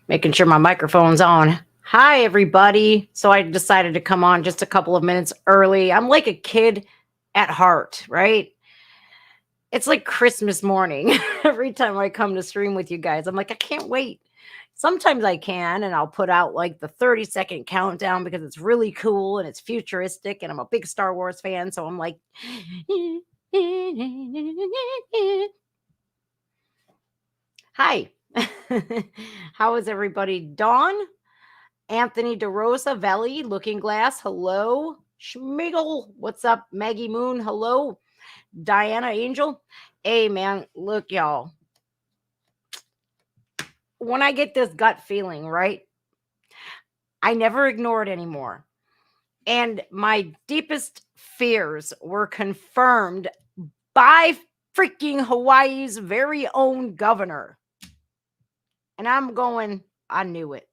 Making sure my microphone's on. Hi, everybody. So I decided to come on just a couple of minutes early. I'm like a kid at heart, right? It's like Christmas morning every time I come to stream with you guys. I'm like, I can't wait. Sometimes I can, and I'll put out like the 30-second countdown because it's really cool and it's futuristic, and I'm a big Star Wars fan. So I'm like, hi. How is everybody? Dawn? Anthony DeRosa, Valley, Looking Glass, hello. Schmigel, what's up? Maggie Moon, hello. Diana Angel, hey man, look, y'all. When I get this gut feeling, right, I never ignore it anymore. And my deepest fears were confirmed by freaking Hawaii's very own governor. And I'm going, I knew it.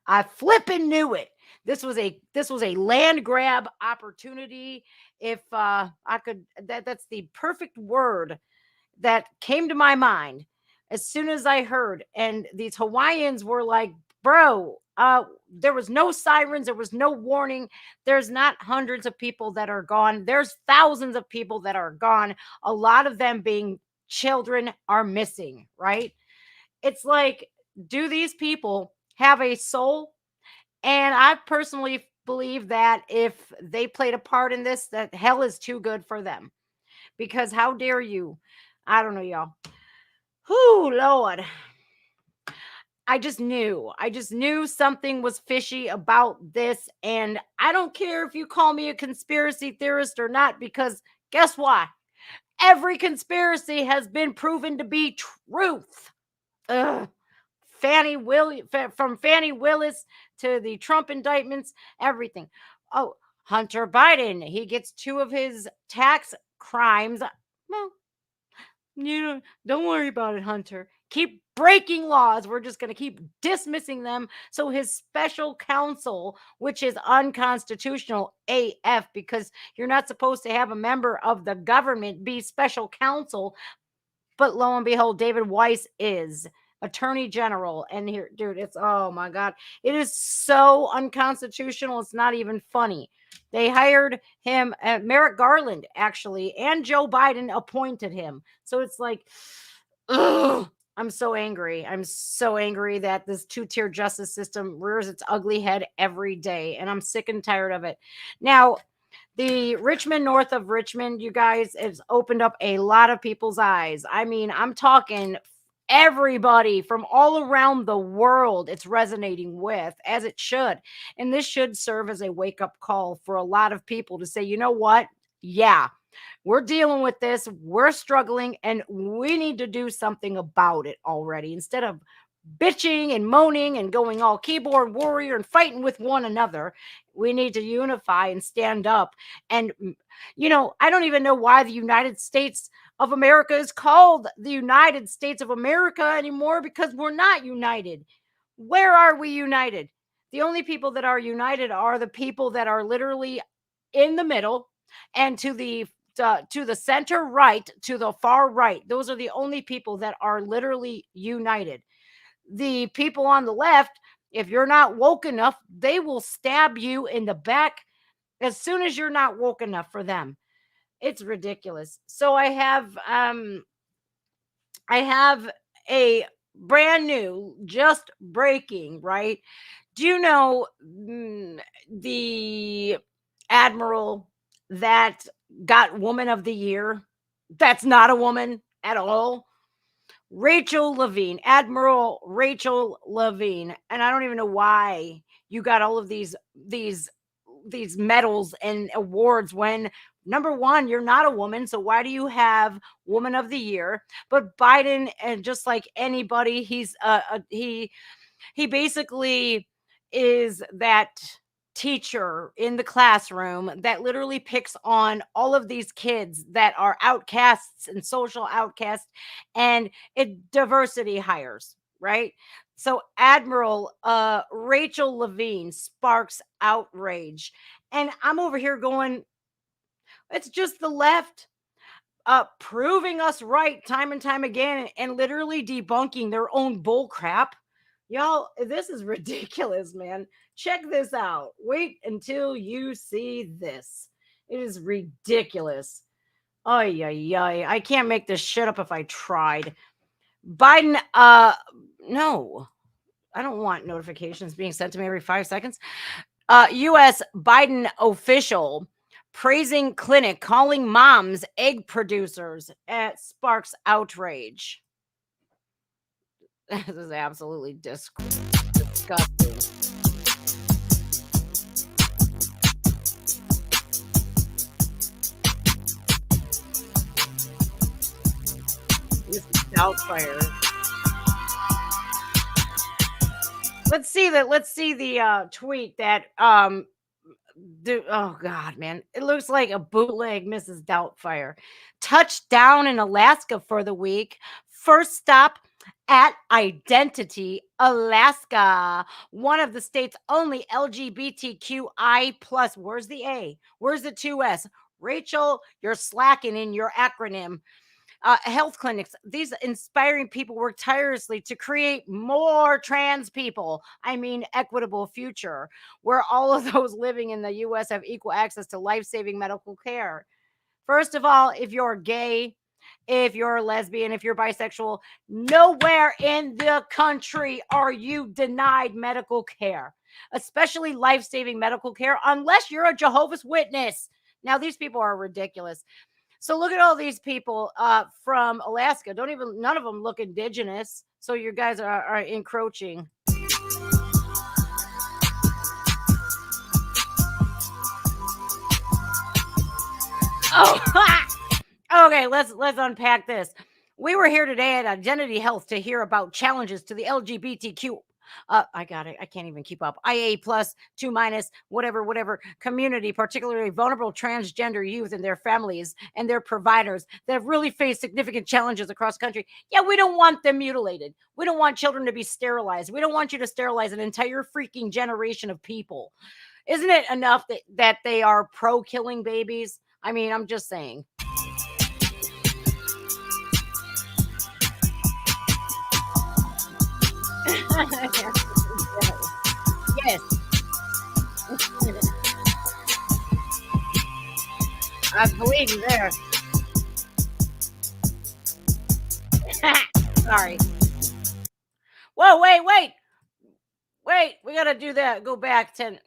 I flipping knew it. This was a land grab opportunity. If I could, that's the perfect word that came to my mind as soon as I heard. And these Hawaiians were like, bro, there was no sirens, there was no warning. There's not hundreds of people that are gone. There's thousands of people that are gone. A lot of them being children are missing, right? It's like, do these people have a soul? And I personally believe that if they played a part in this, that hell is too good for them. Because how dare you? I don't know, y'all. Whoo, Lord. I just knew. I just knew something was fishy about this. And I don't care if you call me a conspiracy theorist or not, because guess what? Every conspiracy has been proven to be truth. Ugh. From Fannie Willis to the Trump indictments, everything. Oh, Hunter Biden, he gets two of his tax crimes. Well, don't worry about it, Hunter. Keep breaking laws. We're just going to keep dismissing them. So his special counsel, which is unconstitutional AF, because you're not supposed to have a member of the government be special counsel. But lo and behold, David Weiss is attorney general. And here, dude, it's, oh my God, it is so unconstitutional. It's not even funny. They hired him, Merrick Garland, actually, and Joe Biden appointed him. So it's like, ugh. I'm so angry. I'm so angry that this two-tier justice system rears its ugly head every day. And I'm sick and tired of it. Now, the Richmond, north of Richmond, you guys, has opened up a lot of people's eyes. I mean, I'm talking everybody from all around the world it's resonating with, as it should. And this should serve as a wake-up call for a lot of people to say, you know what? Yeah, we're dealing with this. We're struggling, and we need to do something about it already, instead of bitching and moaning and going all keyboard warrior and fighting with one another. We need to unify and stand up. And, I don't even know why the United States of America is called the United States of America anymore, because we're not united. Where are we united? The only people that are united are the people that are literally in the middle and to the center right, to the far right. Those are the only people that are literally united. The people on the left, if you're not woke enough, they will stab you in the back as soon as you're not woke enough for them. It's ridiculous. So I have a brand new, just breaking, right? Do you know the admiral that got Woman of the Year? That's not a woman at all. Rachel Levine, Admiral Rachel Levine. And I don't even know why you got all of these medals and awards when, number one, you're not a woman. So why do you have Woman of the Year? But Biden, and just like anybody, he basically is that teacher in the classroom that literally picks on all of these kids that are outcasts and social outcasts, and it diversity hires, right? So Admiral Rachel Levine sparks outrage, and I'm over here going, it's just the left proving us right time and time again, and literally debunking their own bull crap. Y'all, this is ridiculous, man. Check this out. Wait until you see this. It is ridiculous. Ay, ay, ay. I can't make this shit up if I tried. Biden, no, I don't want notifications being sent to me every 5 seconds. U.S. Biden official praising clinic calling moms egg producers at sparks outrage. This is absolutely disgusting. This is Doubtfire. Let's see the tweet that oh god, man. It looks like a bootleg Mrs. Doubtfire. Touchdown in Alaska for the week. First stop at Identity, Alaska. One of the state's only LGBTQI plus. Where's the A? Where's the 2S? Rachel, you're slacking in your acronym. Health clinics. These inspiring people work tirelessly to create more trans people. I mean, equitable future where all of those living in the U.S. have equal access to life saving medical care. First of all, if you're gay, if you're a lesbian, if you're bisexual, nowhere in the country are you denied medical care, especially life saving medical care, unless you're a Jehovah's Witness. Now, these people are ridiculous. So look at all these people from Alaska. None of them look indigenous. So you guys are encroaching. Oh, okay. Let's unpack this. We were here today at Identity Health to hear about challenges to the LGBTQ. I got it. I can't even keep up. IA plus, 2 minus, whatever community, particularly vulnerable transgender youth and their families and their providers that have really faced significant challenges across the country. Yeah, we don't want them mutilated. We don't want children to be sterilized. We don't want you to sterilize an entire freaking generation of people. Isn't it enough that they are pro killing babies? I mean, I'm just saying. Yes. I believe you there. Sorry. Whoa, wait. We gotta do that. Go back 10.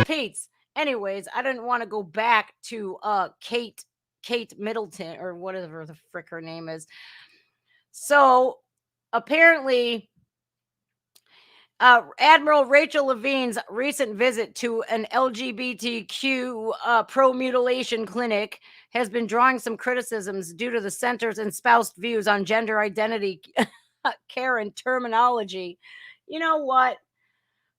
Pete's. Anyways, I didn't want to go back to Kate Middleton or whatever the frick her name is. So apparently Admiral Rachel Levine's recent visit to an LGBTQ pro mutilation clinic has been drawing some criticisms due to the center's espoused views on gender identity care and terminology. You know what?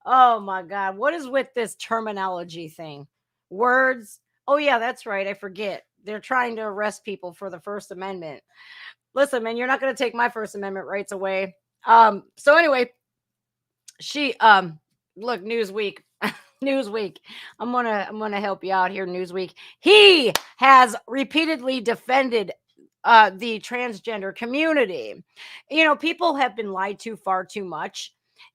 Oh my God. What is with this terminology thing? Words. Oh, yeah, that's right. I forget. They're trying to arrest people for the First Amendment. Listen, man, you're not going to take my First Amendment rights away. So anyway, she look, Newsweek. Newsweek. I'm gonna help you out here, Newsweek. He has repeatedly defended the transgender community. You know, people have been lied to far too much.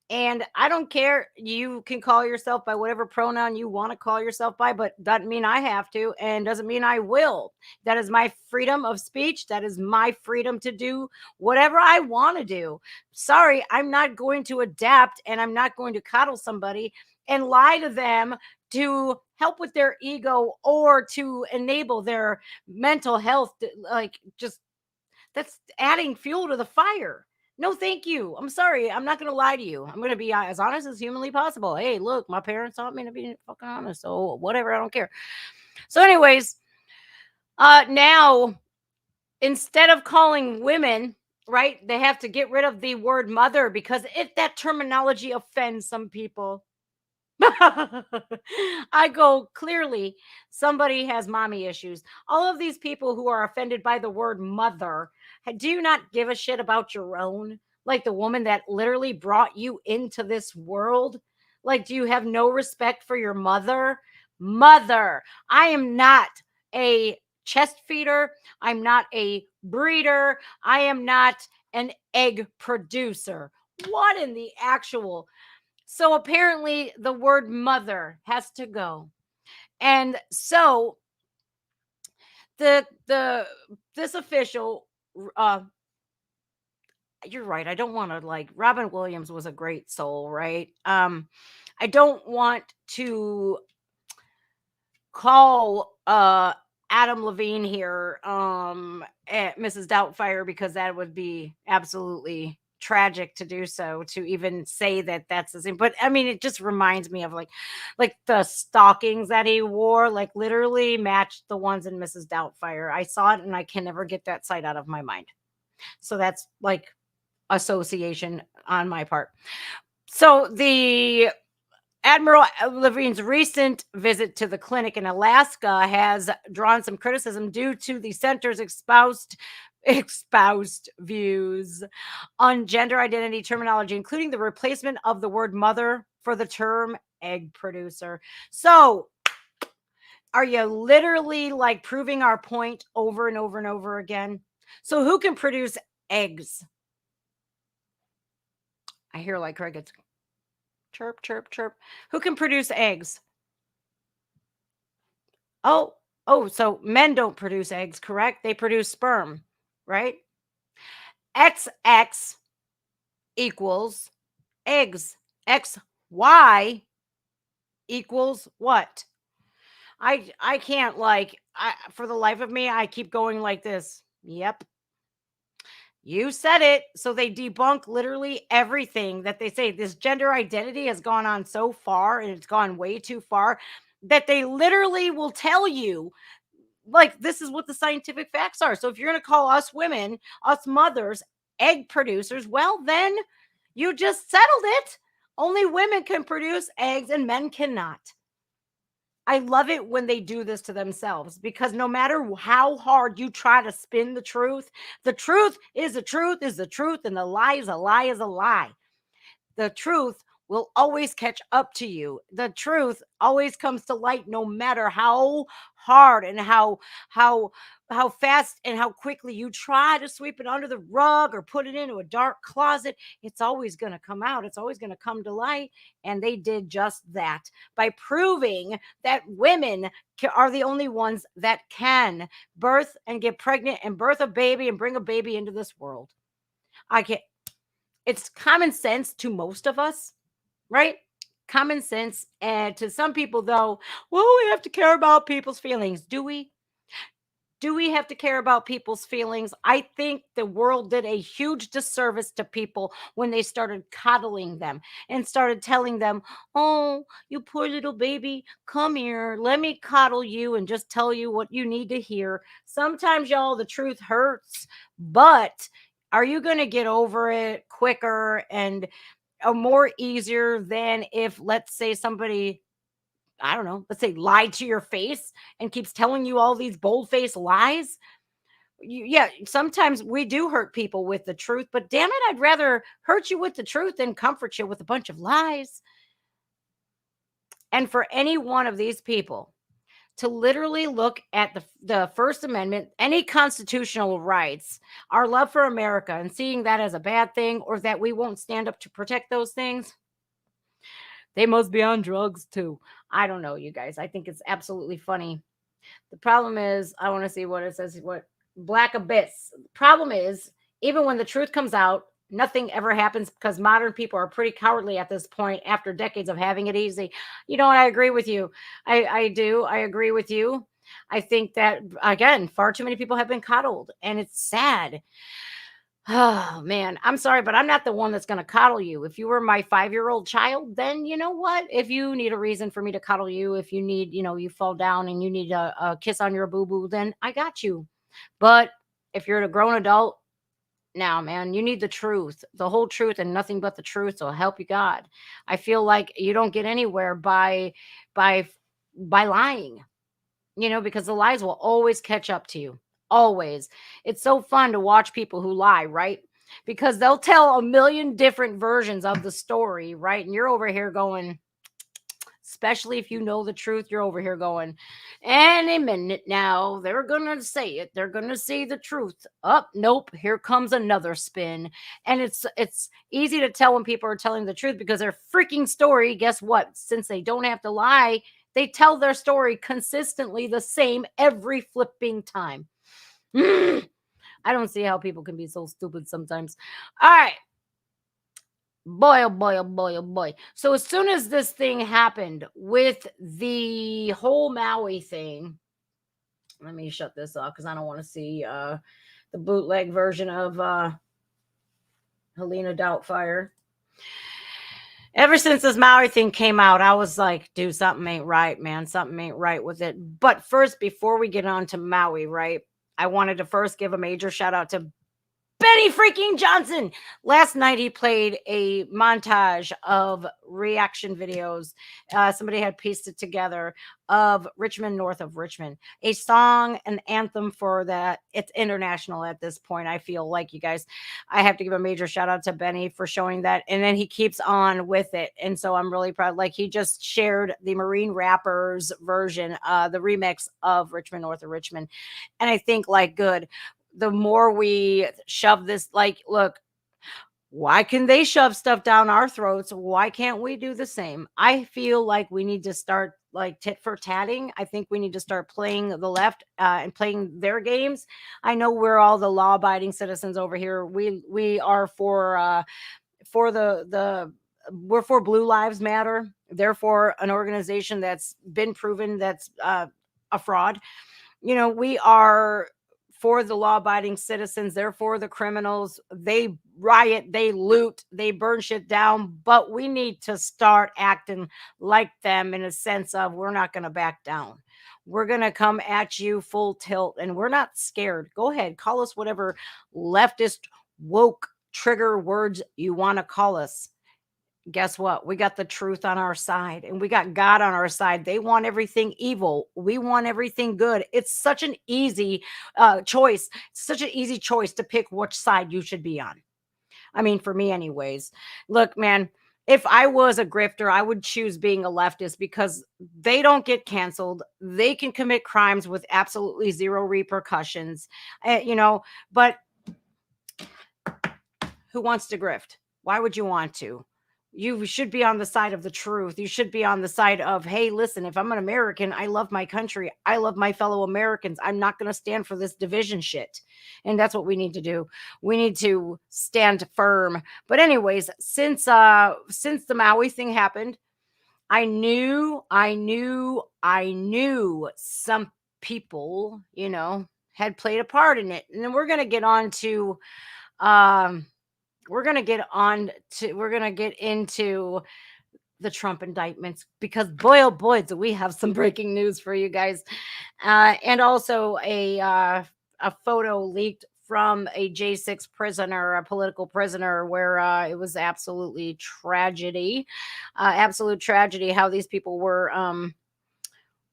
And I don't care. You can call yourself by whatever pronoun you want to call yourself by, but doesn't mean I have to and doesn't mean I will. That is my freedom of speech. That is my freedom to do whatever I want to do. Sorry, I'm not going to adapt and I'm not going to coddle somebody and lie to them to help with their ego or to enable their mental health. Like, just that's adding fuel to the fire. No, thank you. I'm sorry. I'm not going to lie to you. I'm going to be as honest as humanly possible. Hey, look, my parents taught me to be fucking honest. So whatever, I don't care. So, anyways, now instead of calling women, right, they have to get rid of the word mother because that terminology offends some people. I go, clearly somebody has mommy issues. All of these people who are offended by the word mother, do you not give a shit about your own? Like the woman that literally brought you into this world? Like, do you have no respect for your mother? Mother. I am not a chest feeder. I'm not a breeder. I am not an egg producer. What in the actual? So apparently the word mother has to go. And so the this official, uh you're right. I don't want to, like, Robin Williams was a great soul, right? I don't want to call Adam Levine here at Mrs. Doubtfire, because that would be absolutely tragic to do so, to even say that that's the same. But I mean, it just reminds me of, like the stockings that he wore, like literally matched the ones in Mrs. Doubtfire. I saw it and I can never get that sight out of my mind. So that's like association on my part. So the Admiral Levine's recent visit to the clinic in Alaska has drawn some criticism due to the center's espoused views on gender identity terminology, including the replacement of the word mother for the term egg producer. So, are you literally like proving our point over and over and over again? So, who can produce eggs? I hear like crickets. Chirp, chirp, chirp. Who can produce eggs? Oh, oh, so men don't produce eggs, correct? They produce sperm, right? XX equals eggs. XY equals what? I can't, like, I for the life of me I keep going like this. Yep. You said it. So they debunk literally everything that they say. This gender identity has gone on so far, and it's gone way too far, that they literally will tell you, like, this is what the scientific facts are. So if you're going to call us women, us mothers, egg producers, well, then you just settled it. Only women can produce eggs and men cannot. I love it when they do this to themselves, because no matter how hard you try to spin the truth is the truth is the truth, and the lie is a lie is a lie. The truth will always catch up to you. The truth always comes to light, no matter how hard and how fast and how quickly you try to sweep it under the rug or put it into a dark closet. It's always going to come out. It's always going to come to light. And they did just that by proving that women are the only ones that can birth and get pregnant and birth a baby and bring a baby into this world. I can't. It's common sense to most of us, right? Common sense. And to some people, though, well, we have to care about people's feelings. Do we? Do we have to care about people's feelings? I think the world did a huge disservice to people when they started coddling them and started telling them, oh, you poor little baby, come here, let me coddle you and just tell you what you need to hear. Sometimes, y'all, the truth hurts, but are you going to get over it quicker and more easier than if, let's say, somebody, I don't know, let's say, lied to your face and keeps telling you all these bold-faced lies? Yeah, sometimes we do hurt people with the truth, but damn it, I'd rather hurt you with the truth than comfort you with a bunch of lies. And for any one of these people to literally look at the First Amendment, any constitutional rights, our love for America, and seeing that as a bad thing, or that we won't stand up to protect those things, they must be on drugs too. I don't know, you guys. I think it's absolutely funny. The problem is, I want to see what it says. What Black Abyss. Problem is, even when the truth comes out, nothing ever happens, because modern people are pretty cowardly at this point after decades of having it easy. You know what? I agree with you. I do. I agree with you. I think that, again, far too many people have been coddled, and it's sad. Oh man, I'm sorry, but I'm not the one that's going to coddle you. If you were my 5-year-old child, then you know what? If you need a reason for me to cuddle you, if you need, you fall down and you need a kiss on your boo boo, then I got you. But if you're a grown adult, now, man, you need the truth, the whole truth, and nothing but the truth. So help you God. I feel like you don't get anywhere by by lying, because the lies will always catch up to you. Always. It's so fun to watch people who lie, right? Because they'll tell a million different versions of the story, right? And you're over here going, especially if you know the truth, you're over here going, any minute now, they're gonna say it. They're gonna say the truth. Up, nope, here comes another spin. And it's easy to tell when people are telling the truth because their freaking story, guess what? Since they don't have to lie, they tell their story consistently the same every flipping time. I don't see how people can be so stupid sometimes. All right. Boy, oh boy, oh boy, oh boy. So as soon as this thing happened with the whole Maui thing, let me shut this off because I don't want to see the bootleg version of Helena Doubtfire. Ever since this Maui thing came out, I was like, dude, something ain't right, man. Something ain't right with it. But first, before we get on to Maui, right, I wanted to first give a major shout out to Benny freaking Johnson. Last night he played a montage of reaction videos. Somebody had pieced it together of Richmond, north of Richmond, a song, an anthem for that. It's international at this point. I feel like, you guys, I have to give a major shout out to Benny for showing that. And then he keeps on with it. And so I'm really proud. Like, he just shared the Marine Rappers version, the remix of Richmond, north of Richmond. And I think, like, good, the more we shove this, like, look, why can they shove stuff down our throats? Why can't we do the same? I feel like we need to start like tit for tatting. I think we need to start playing the left and playing their games. I know we're all the law-abiding citizens over here. We are for we're for Blue Lives Matter. Therefore, an organization that's been proven that's a fraud. You know, we are for the law-abiding citizens. They're for the criminals. They riot, they loot, they burn shit down. But we need to start acting like them in a sense of we're not going to back down. We're going to come at you full tilt, and we're not scared. Go ahead, call us whatever leftist, woke, trigger words you want to call us. Guess what? We got the truth on our side, and we got God on our side. They want everything evil. We want everything good. It's such an easy choice. Such an easy choice to pick which side you should be on. I mean, for me anyways. Look, man, if I was a grifter, I would choose being a leftist because they don't get canceled. They can commit crimes with absolutely zero repercussions. But who wants to grift? Why would you want to? You should be on the side of the truth. You should be on the side of, hey, listen, if I'm an American, I love my country. I love my fellow Americans. I'm not going to stand for this division shit. And that's what we need to do. We need to stand firm. But anyways, since the Maui thing happened, I knew some people, had played a part in it. And then we're going to get on to we're going to get into the Trump indictments because boy, oh boy, do we have some breaking news for you guys. And also a photo leaked from a J6 prisoner, a political prisoner, where it was absolute tragedy how these people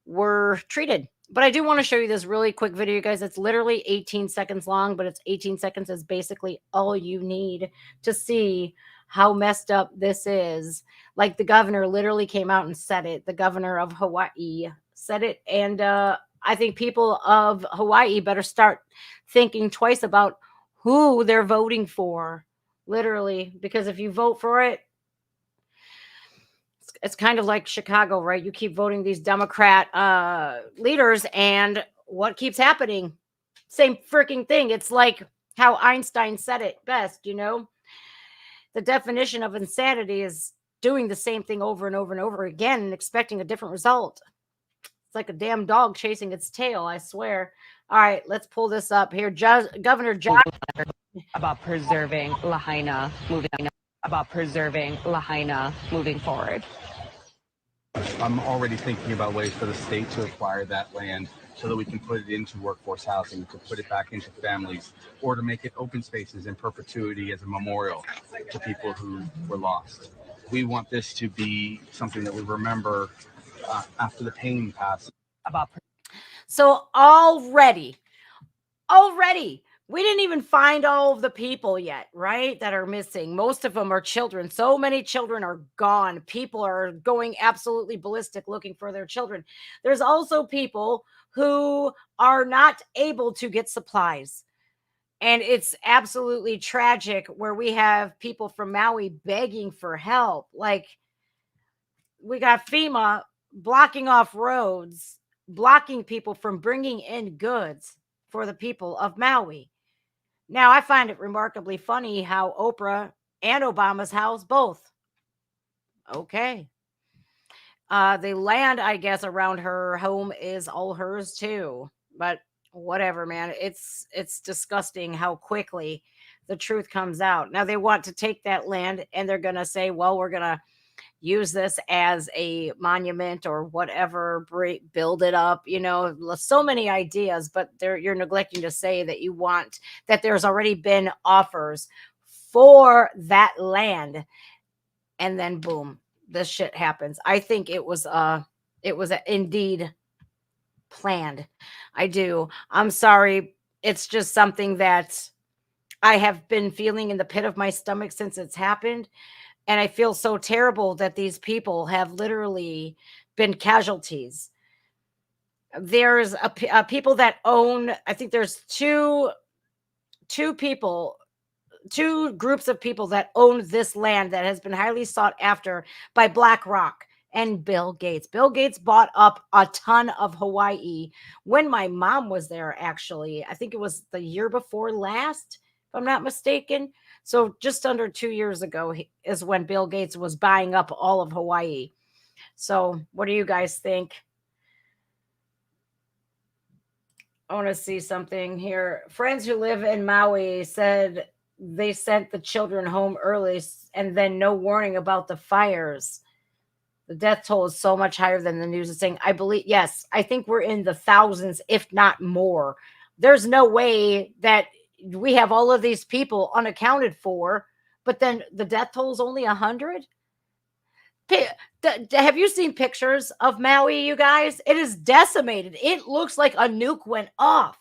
were treated. But I do want to show you this really quick video, guys. It's literally 18 seconds long, but it's 18 seconds is basically all you need to see how messed up this is. Like, the governor literally came out and said it. The governor of Hawaii said it. And I think people of Hawaii better start thinking twice about who they're voting for, literally, because if you vote for it, it's kind of like Chicago, right? You keep voting these Democrat leaders, and what keeps happening? Same freaking thing. It's like how Einstein said it best, The definition of insanity is doing the same thing over and over and over again and expecting a different result. It's like a damn dog chasing its tail, I swear. All right, let's pull this up here. Governor John about preserving Lahaina moving forward. I'm already thinking about ways for the state to acquire that land so that we can put it into workforce housing, to put it back into families, or to make it open spaces in perpetuity as a memorial to people who were lost. We want this to be something that we remember after the pain passes. So already, we didn't even find all of the people yet, right? That are missing. Most of them are children. So many children are gone. People are going absolutely ballistic looking for their children. There's also people who are not able to get supplies. And it's absolutely tragic where we have people from Maui begging for help. Like, we got FEMA blocking off roads, blocking people from bringing in goods for the people of Maui. Now, I find it remarkably funny how Oprah and Obama's house both. Okay. The land, I guess, around her home is all hers too. But whatever, man. It's disgusting how quickly the truth comes out. Now they want to take that land and they're gonna say, well, we're gonna use this as a monument or whatever, build it up, so many ideas, but you're neglecting to say that you want that there's already been offers for that land, and then boom, this shit happens. I think it was indeed planned. I do. I'm sorry. It's just something that I have been feeling in the pit of my stomach since it's happened. And I feel so terrible that these people have literally been casualties. There's people that own, I think there's two people, two groups of people that own this land that has been highly sought after by BlackRock and Bill Gates. Bill Gates bought up a ton of Hawaii when my mom was there, actually. I think it was the year before last, if I'm not mistaken. So just under 2 years ago is when Bill Gates was buying up all of Hawaii. So what do you guys think? I want to see something here. Friends who live in Maui said they sent the children home early and then no warning about the fires. The death toll is so much higher than the news is saying. I believe, yes, I think we're in the thousands, if not more. There's no way that we have all of these people unaccounted for, but then the death toll is only 100. Have you seen pictures of Maui, you guys? It is decimated. It looks like a nuke went off.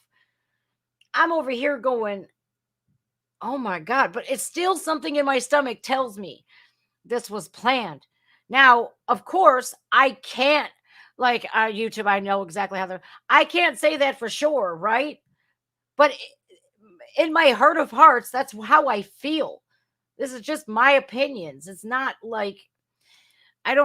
I'm over here going, oh my God, but it's still something in my stomach tells me this was planned. Now, of course, I can't, like YouTube, I know exactly how I can't say that for sure, right? But in my heart of hearts, that's how I feel. This is just my opinions. It's not like I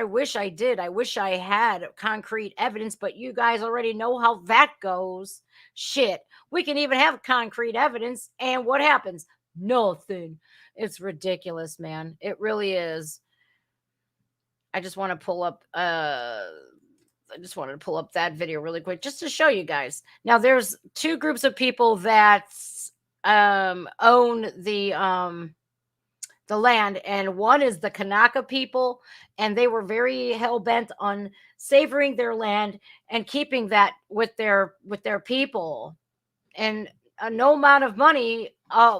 wish I did. I wish I had concrete evidence, but you guys already know how that goes. Shit. We can even have concrete evidence, and what happens? Nothing. It's ridiculous, man. It really is. I just want to pull up I just wanted to pull up that video really quick just to show you guys. Now there's two groups of people that own the land, and one is the Kanaka people, and they were very hell-bent on savoring their land and keeping that with their people. And no amount of money,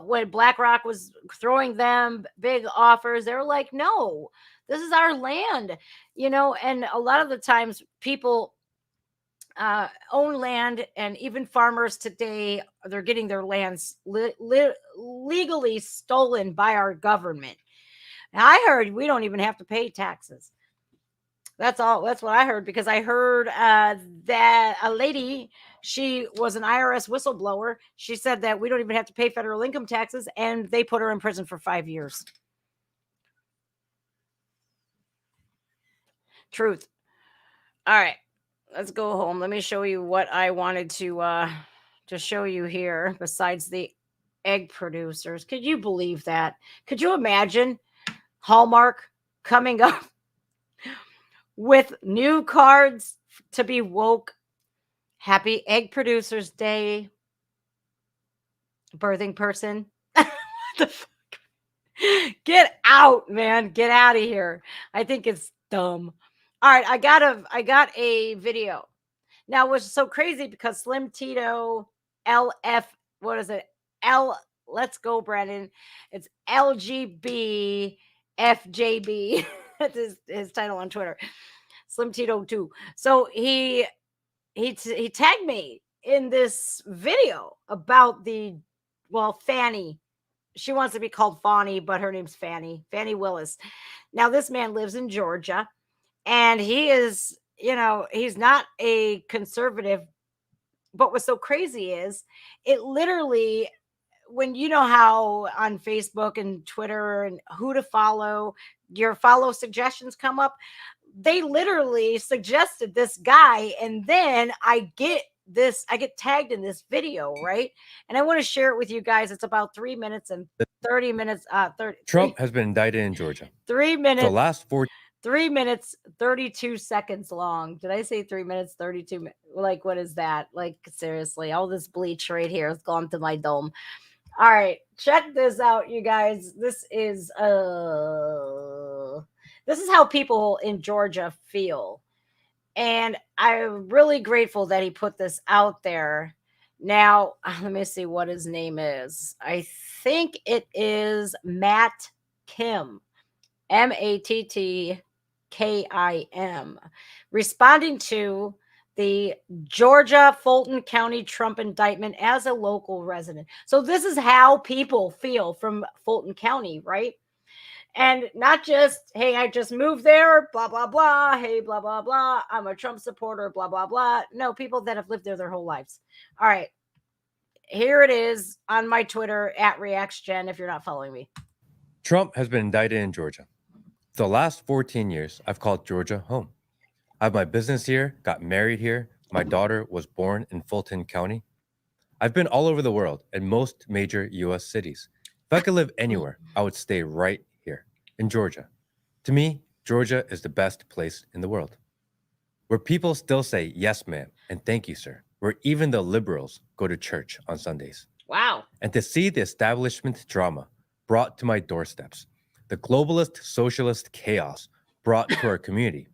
when BlackRock was throwing them big offers, they were like, no, this is our land, and a lot of the times people own land, and even farmers today, they're getting their lands legally stolen by our government. Now, I heard we don't even have to pay taxes. That's what I heard, because I heard that a lady, she was an IRS whistleblower. She said that we don't even have to pay federal income taxes, and they put her in prison for 5 years. Truth. All right. Let's go home. Let me show you what I wanted to show you here besides the egg producers. Could you believe that? Could you imagine Hallmark coming up with new cards to be woke? Happy Egg Producers Day, birthing person. What the fuck? Get out, man. Get out of here. I think it's dumb. All right, I got a video. Now, it was so crazy because Slim Tito LF, what is it? Let's go, Brandon. It's LGB FJB. That's his title on Twitter. Slim Tito too. So he tagged me in this video about Fanny. She wants to be called Fawny, but her name's Fanny Willis. Now, this man lives in Georgia, and he is, he's not a conservative. But what's so crazy is it literally, when you know how on Facebook and Twitter and who to follow, your follow suggestions come up. They literally suggested this guy, and then I get tagged in this video, right? And I want to share it with you guys. It's about 3 minutes and 30 minutes. Trump has been indicted in Georgia. 3 minutes. The last 3 minutes 32 seconds long. Did I say 3 minutes 32? Like, what is that? Like, seriously, all this bleach right here has gone to my dome. All right, check this out, you guys. This is how people in Georgia feel. And I'm really grateful that he put this out there. Now, let me see what his name is. I think it is Matt Kim, Mattkkim, responding to the Georgia Fulton County Trump indictment as a local resident. So this is how people feel from Fulton County, right? And not just, hey, I just moved there, blah, blah, blah. Hey, blah, blah, blah. I'm a Trump supporter, blah, blah, blah. No, people that have lived there their whole lives. All right. Here it is on my Twitter @ReactsGen if you're not following me. Trump has been indicted in Georgia. For the last 14 years, I've called Georgia home. I have my business here, got married here. My daughter was born in Fulton County. I've been all over the world in most major U.S. cities. If I could live anywhere, I would stay right here in Georgia. To me, Georgia is the best place in the world, where people still say, yes, ma'am, and thank you, sir, where even the liberals go to church on Sundays. Wow. And to see the establishment drama brought to my doorsteps, the globalist socialist chaos brought to our community.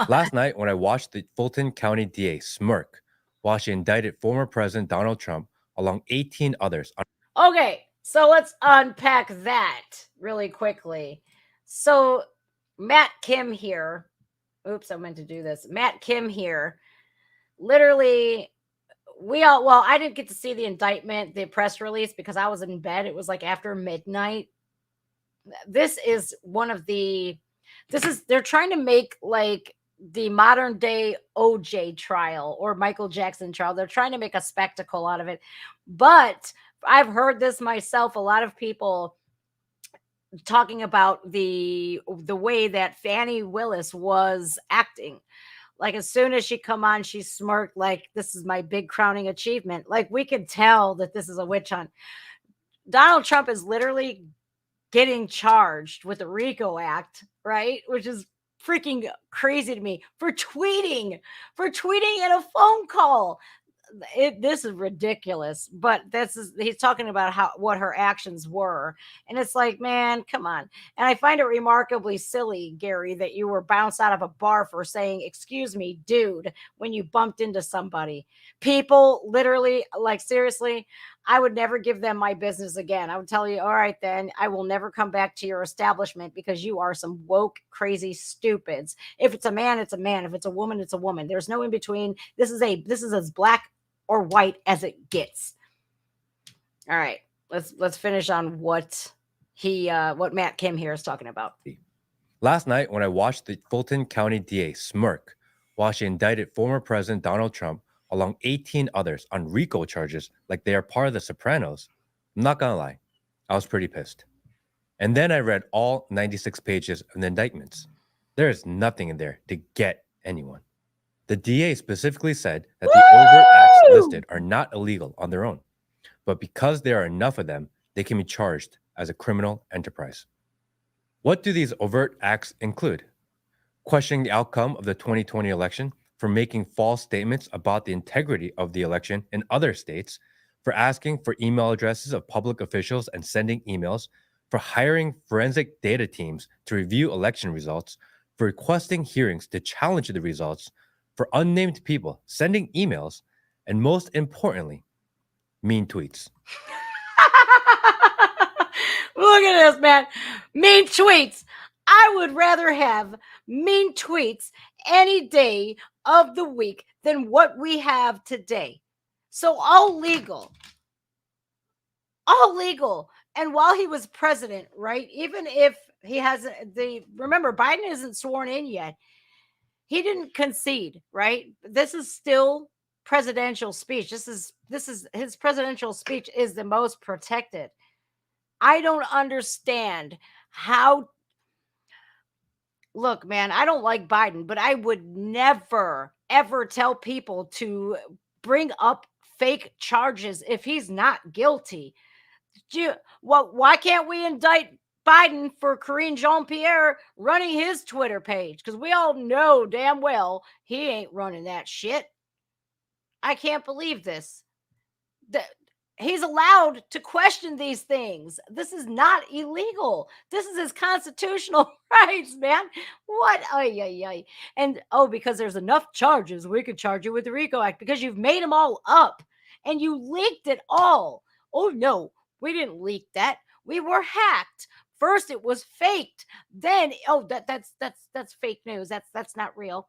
Last night, when I watched the Fulton County DA smirk while she indicted former President Donald Trump along 18 others. Okay, so let's unpack that really quickly. So Matt Kim here, oops, I meant to do this. Matt Kim here, literally, I didn't get to see the indictment, the press release, because I was in bed. It was like after midnight. They're trying to make like the modern day OJ trial or Michael Jackson trial. They're trying to make a spectacle out of it. But I've heard this myself. A lot of people talking about the way that Fannie Willis was acting. Like, as soon as she come on, she smirked like, this is my big crowning achievement. Like, we could tell that this is a witch hunt. Donald Trump is literally getting charged with the RICO Act, right? Which is freaking crazy to me, for tweeting in a phone call. This is ridiculous, but he's talking about what her actions were. And it's like, man, come on. And I find it remarkably silly, Gary, that you were bounced out of a bar for saying, excuse me, dude, when you bumped into somebody. People literally, like, seriously, I would never give them my business again. I would tell you, all right, then I will never come back to your establishment because you are some woke, crazy stupids. If it's a man, it's a man. If it's a woman, it's a woman. There's no in between. This is as black or white as it gets. All right, let's finish on what Matt Kim here is talking about. Last night, when I watched the Fulton County DA smirk while she indicted former President Donald Trump along 18 others on RICO charges like they are part of the Sopranos, I'm not gonna lie, I was pretty pissed. And then I read all 96 pages of the indictments. There is nothing in there to get anyone. The DA specifically said that the overt acts listed are not illegal on their own, but because there are enough of them, they can be charged as a criminal enterprise. What do these overt acts include? Questioning the outcome of the 2020 election, for making false statements about the integrity of the election in other states, for asking for email addresses of public officials and sending emails, for hiring forensic data teams to review election results, for requesting hearings to challenge the results, for unnamed people sending emails, and most importantly, mean tweets. Look at this, man. Mean tweets. I would rather have mean tweets any day of the week than what we have today. So all legal. All legal. And while he was president, right? Even if he has remember, Biden isn't sworn in yet. He didn't concede, right? This is still presidential speech. This is his presidential speech is the most protected. I don't understand how. Look, man, I don't like Biden, but I would never ever tell people to bring up fake charges if he's not guilty. Why can't we indict Biden for Karine Jean Pierre running his Twitter page? Because we all know damn well he ain't running that shit. I can't believe this. He's allowed to question these things. This is not illegal. This is his constitutional rights, man. What? Ay, ay, ay. And because there's enough charges, we could charge you with the RICO Act because you've made them all up and you leaked it all. Oh no, we didn't leak that. We were hacked. First, it was faked. Then, that's fake news. That's not real.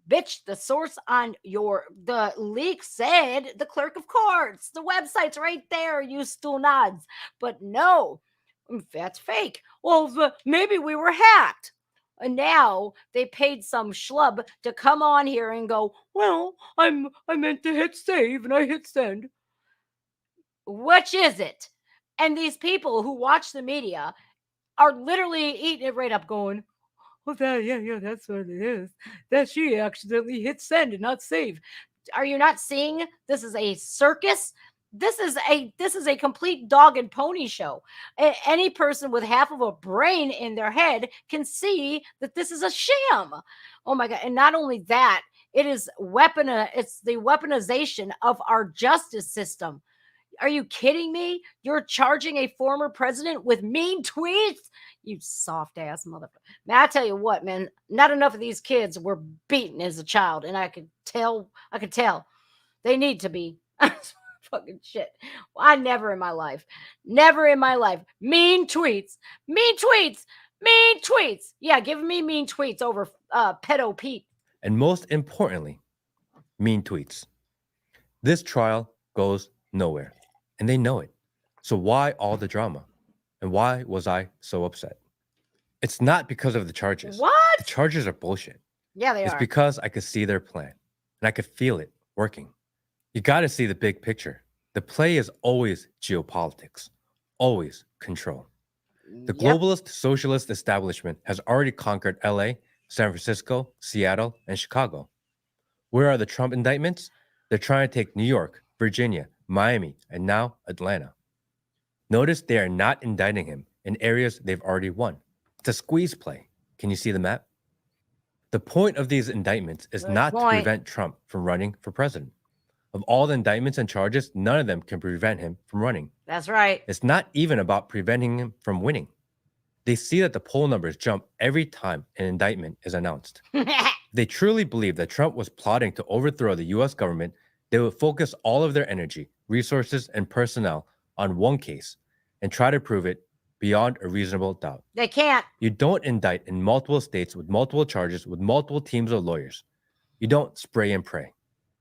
Bitch, the source on the leak said the clerk of courts. The website's right there. You still nods. But no, that's fake. Well, maybe we were hacked. And now they paid some schlub to come on here and go, well, I meant to hit save and I hit send. Which is it? And these people who watch the media are literally eating it right up, going, well, yeah, that's what it is. That she accidentally hit send and not save. Are you not seeing this is a circus? This is a complete dog and pony show. Any person with half of a brain in their head can see that this is a sham. Oh my god! And not only that, it's the weaponization of our justice system. Are you kidding me? You're charging a former president with mean tweets? You soft ass motherfucker. Man, I tell you what, man, not enough of these kids were beaten as a child. And I could tell they need to be. Fucking shit. I never in my life. Mean tweets. Yeah, give me mean tweets over pedo Pete. And most importantly, mean tweets. This trial goes nowhere, and they know it. So why all the drama? And why was I so upset? It's not because of the charges. What? The charges are bullshit. Yeah, they It's are. because I could see their plan, and I could feel it working. You got to see the big picture. The play is always geopolitics, always control. The Yep. globalist socialist establishment has already conquered LA, San Francisco, Seattle, and Chicago. Where are the Trump indictments? They're trying to take New York, Virginia, Miami, and now Atlanta. Notice they are not indicting him in areas they've already won. It's a squeeze play. Can you see the map? The point of these indictments is Good not to point. prevent Trump from running for president. Of all the indictments and charges, none of them can prevent him from running. That's right. It's not even about preventing him from winning. They see that the poll numbers jump every time an indictment is announced. If they truly believe that Trump was plotting to overthrow the US government, they would focus all of their energy, resources, and personnel on one case and try to prove it beyond a reasonable doubt. They can't. You don't indict in multiple states with multiple charges with multiple teams of lawyers. You don't spray and pray.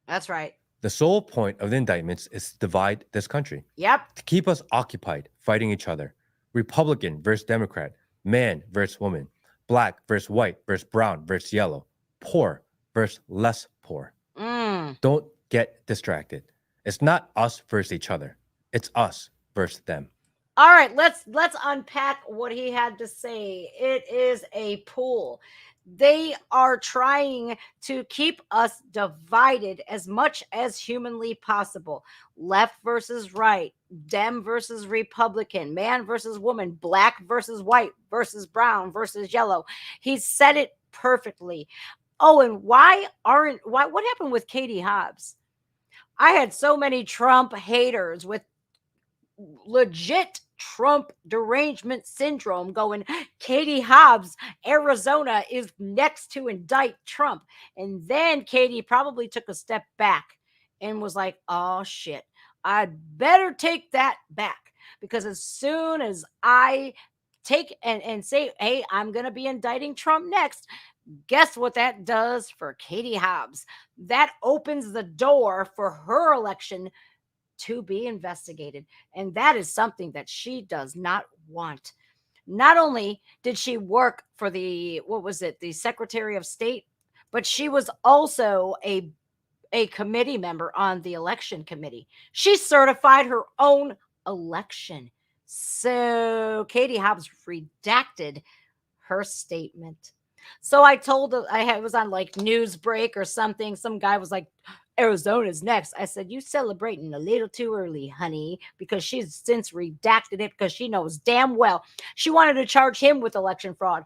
That's right. The sole point of the indictments is to divide this country, Yep. to keep us occupied fighting each other. Republican versus Democrat, man versus woman, black versus white versus brown versus yellow, poor versus less poor. Don't get distracted. It's not us versus each other. It's us versus them. All right, let's unpack what he had to say. It is a pool. They are trying to keep us divided as much as humanly possible. Left versus right, Dem versus Republican, man versus woman, black versus white versus brown versus yellow. He said it perfectly. Oh, and what happened with Katie Hobbs? I had so many Trump haters with legit Trump derangement syndrome going, Katie Hobbs, Arizona is next to indict Trump. And then Katie probably took a step back and was like, oh shit, I'd better take that back. Because as soon as I take and say, hey, I'm going to be indicting Trump next, Guess what that does for Katie Hobbs? That opens the door for her election to be investigated. And that is something that she does not want. Not only did she work for the Secretary of State, but she was also a committee member on the election committee. She certified her own election. So Katie Hobbs redacted her statement. So I told her, was on like news break or something. Some guy was like, Arizona's next. I said, you celebrating a little too early, honey, because she's since redacted it because she knows damn well she wanted to charge him with election fraud.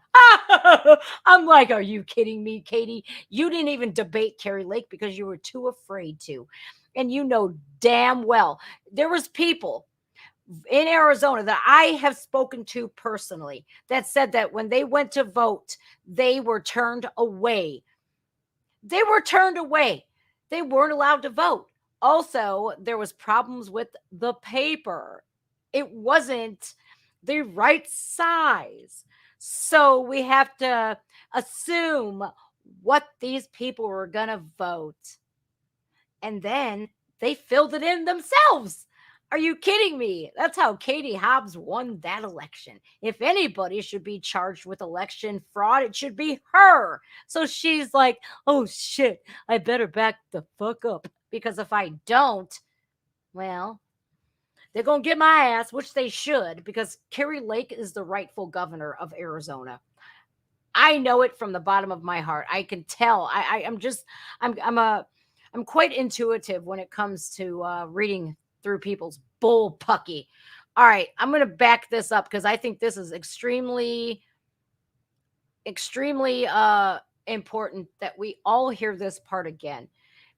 I'm like, are you kidding me, Katie? You didn't even debate Carrie Lake because you were too afraid to. And you know damn well there was people in Arizona that I have spoken to personally that said that when they went to vote, they were turned away. They were turned away. They weren't allowed to vote. Also, there was problems with the paper. It wasn't the right size. So we have to assume what these people were going to vote. And then they filled it in themselves. Are you kidding me? That's how Katie Hobbs won that election. If anybody should be charged with election fraud, it should be her. So she's like, oh shit, I better back the fuck up. Because if I don't, well, they're going to get my ass, which they should, because Carrie Lake is the rightful governor of Arizona. I know it from the bottom of my heart. I can tell. I'm quite intuitive when it comes to reading through people's bull pucky. All right, I'm going to back this up because I think this is extremely important that we all hear this part again,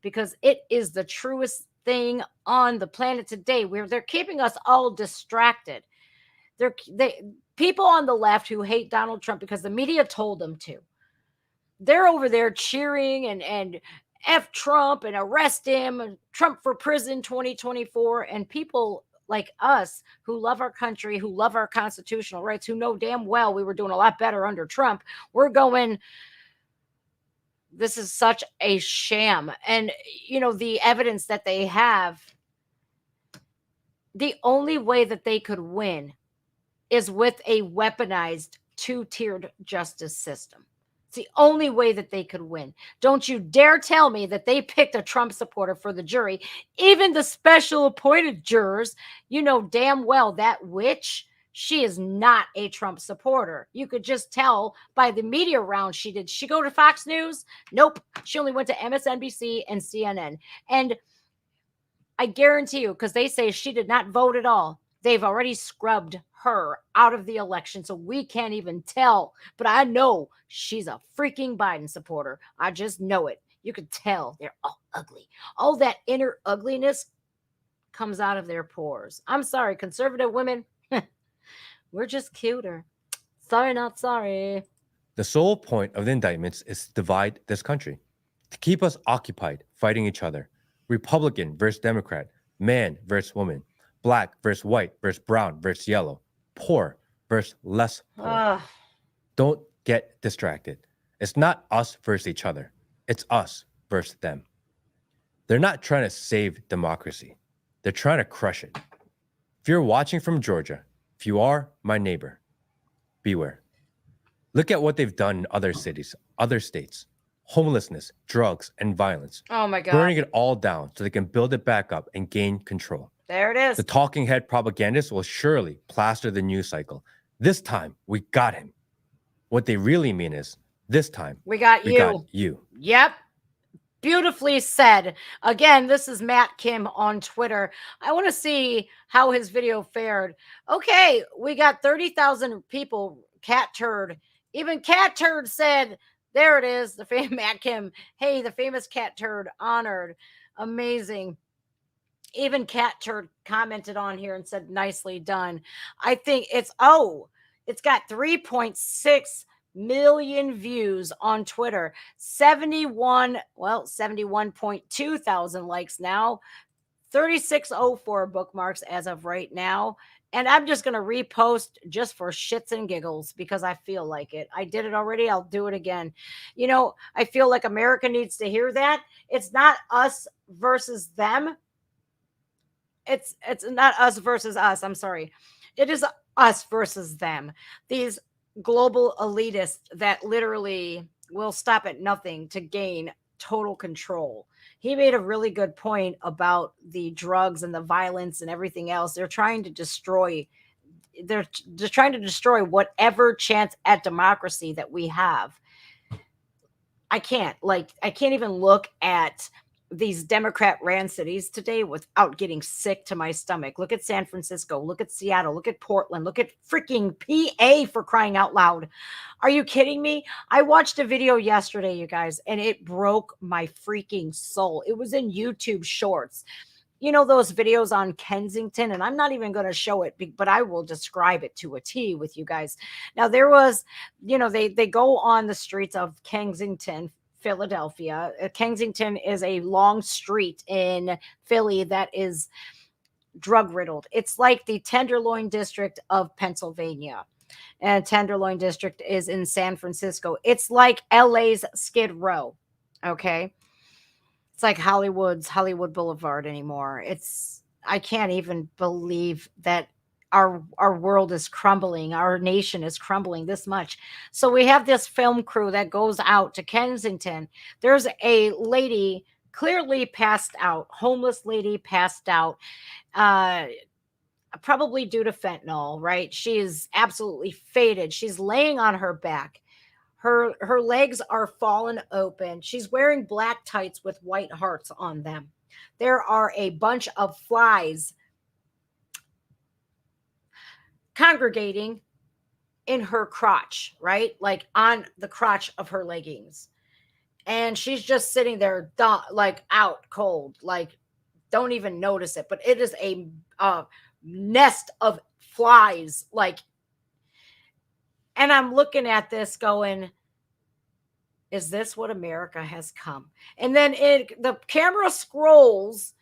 because it is the truest thing on the planet today, where they're keeping us all distracted. People on the left who hate Donald Trump because the media told them to. They're over there cheering and F Trump and arrest him and Trump for prison 2024. And people like us who love our country, who love our constitutional rights, who know damn well we were doing a lot better under Trump, we're going, this is such a sham. And, you know, the evidence that they have, the only way that they could win is with a weaponized two-tiered justice system. It's the only way that they could win. Don't you dare tell me that they picked a Trump supporter for the jury. Even the special appointed jurors, you know damn well that witch, she is not a Trump supporter. You could just tell by the media round she did. She go to Fox News? Nope. She only went to MSNBC and CNN. And I guarantee you, because they say she did not vote at all, they've already scrubbed her out of the election, so we can't even tell. But I know she's a freaking Biden supporter. I just know it. You could tell they're all ugly. All that inner ugliness comes out of their pores. I'm sorry, conservative women, we're just cuter. Sorry, not sorry. The sole point of the indictments is to divide this country, to keep us occupied fighting each other. Republican versus Democrat, man versus woman, black versus white versus brown versus yellow, poor versus less poor. Don't get distracted. It's not us versus each other. It's us versus them. They're not trying to save democracy. They're trying to crush it. If you're watching from Georgia, if you are my neighbor, beware. Look at what they've done in other cities, other states. Homelessness, drugs, and violence. Oh my God. Burning it all down so they can build it back up and gain control. There it is. The talking head propagandists will surely plaster the news cycle. This time, we got him. What they really mean is, this time, we got you. Yep. Beautifully said. Again, this is Matt Kim on Twitter. I want to see how his video fared. Okay, we got 30,000 people. Cat Turd. Even Cat Turd said, there it is, the famous Matt Kim. Hey, the famous Cat Turd honored. Amazing. Even Cat Turd commented on here and said, nicely done. I think it's got 3.6 million views on Twitter. 71.2 thousand likes now. 3604 bookmarks as of right now. And I'm just going to repost just for shits and giggles because I feel like it. I did it already. I'll do it again. I feel like America needs to hear that. It's not us versus them. It's not us versus us. I'm sorry. It is us versus them. These global elitists that literally will stop at nothing to gain total control. He made a really good point about the drugs and the violence and everything else. They're just trying to destroy whatever chance at democracy that we have. I can't even look at these Democrat ran cities today without getting sick to my stomach. Look at San Francisco, look at Seattle, look at Portland, look at freaking PA, for crying out loud. Are you kidding me? I watched a video yesterday, you guys, and it broke my freaking soul. It was in YouTube Shorts. Those videos on Kensington, and I'm not even going to show it, but I will describe it to a T with you guys. Now, there was, they go on the streets of Kensington, Philadelphia. Kensington is a long street in Philly that is drug riddled. It's like the Tenderloin district of Pennsylvania. And Tenderloin district is in San Francisco. It's like LA's Skid Row. Okay. It's like Hollywood Boulevard anymore. I can't even believe that our world is crumbling. Our nation is crumbling this much. So we have this film crew that goes out to Kensington. There's a lady clearly passed out, homeless lady passed out, probably due to fentanyl, right? She is absolutely faded. She's laying on her back. Her legs are fallen open. She's wearing black tights with white hearts on them. There are a bunch of flies congregating in her crotch, right? Like on the crotch of her leggings. And she's just sitting there like out cold, like don't even notice it. But it is a nest of flies, like, and I'm looking at this going, is this what America has come? And then the camera scrolls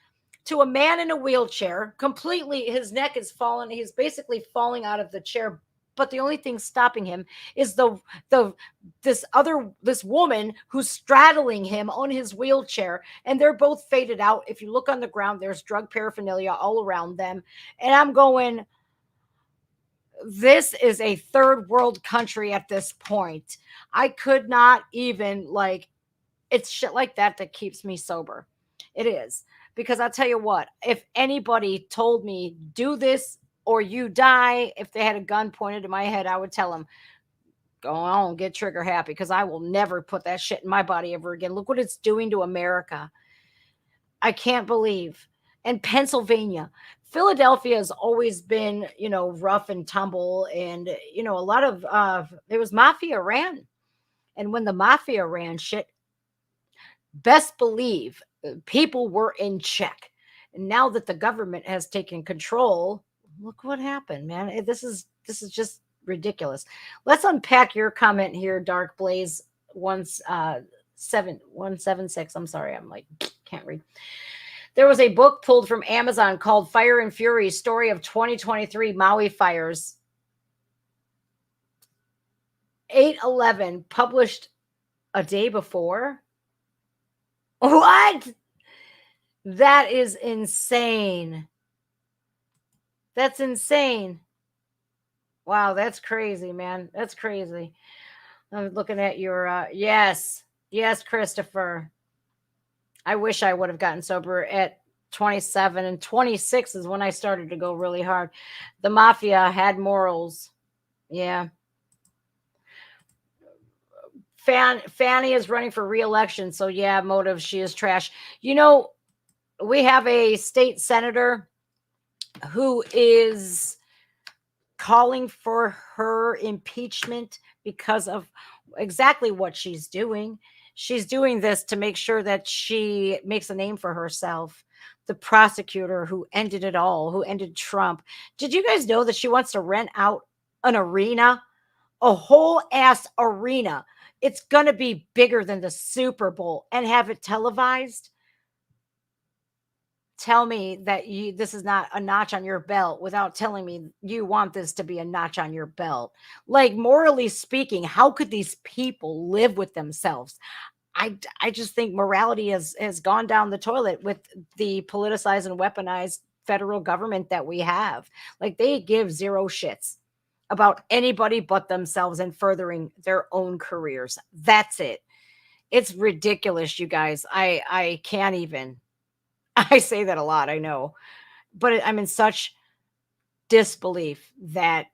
to a man in a wheelchair, completely, his neck is fallen. He's basically falling out of the chair. But the only thing stopping him is this woman who's straddling him on his wheelchair, and they're both faded out. If you look on the ground, there's drug paraphernalia all around them. And I'm going, this is a third world country at this point. I could not even, like, it's shit like that keeps me sober. It is. Because I'll tell you what, if anybody told me do this or you die, if they had a gun pointed to my head, I would tell them, go on, get trigger happy, because I will never put that shit in my body ever again. Look what it's doing to America. I can't believe. And Pennsylvania, Philadelphia has always been, rough and tumble. And, a lot of, it was mafia ran. And when the mafia ran shit, best believe people were in check. And now that the government has taken control, look what happened, man. This is just ridiculous. Let's unpack your comment here, Dark Blaze 176. I'm sorry, I'm like, can't read. There was a book pulled from Amazon called Fire and Fury, Story of 2023 Maui Fires. 8/11, published a day before. What? That is insane. That's insane. Wow, that's crazy, man. That's crazy. I'm looking at your yes, Christopher. I wish I would have gotten sober at 27, and 26 is when I started to go really hard. The mafia had morals. Yeah. Fanny is running for re-election, so yeah, motive, she is trash. We have a state senator who is calling for her impeachment because of exactly what she's doing. She's doing this to make sure that she makes a name for herself. The prosecutor who ended it all, who ended Trump. Did you guys know that she wants to rent out an arena? A whole ass arena. It's going to be bigger than the Super Bowl, and have it televised. tell me that this is not a notch on your belt without telling me you want this to be a notch on your belt. Like, morally speaking, how could these people live with themselves? I just think morality has gone down the toilet with the politicized and weaponized federal government that we have. Like, they give zero shits about anybody but themselves and furthering their own careers. That's it. It's ridiculous, you guys. I can't even. I say that a lot, I know. But I'm in such disbelief that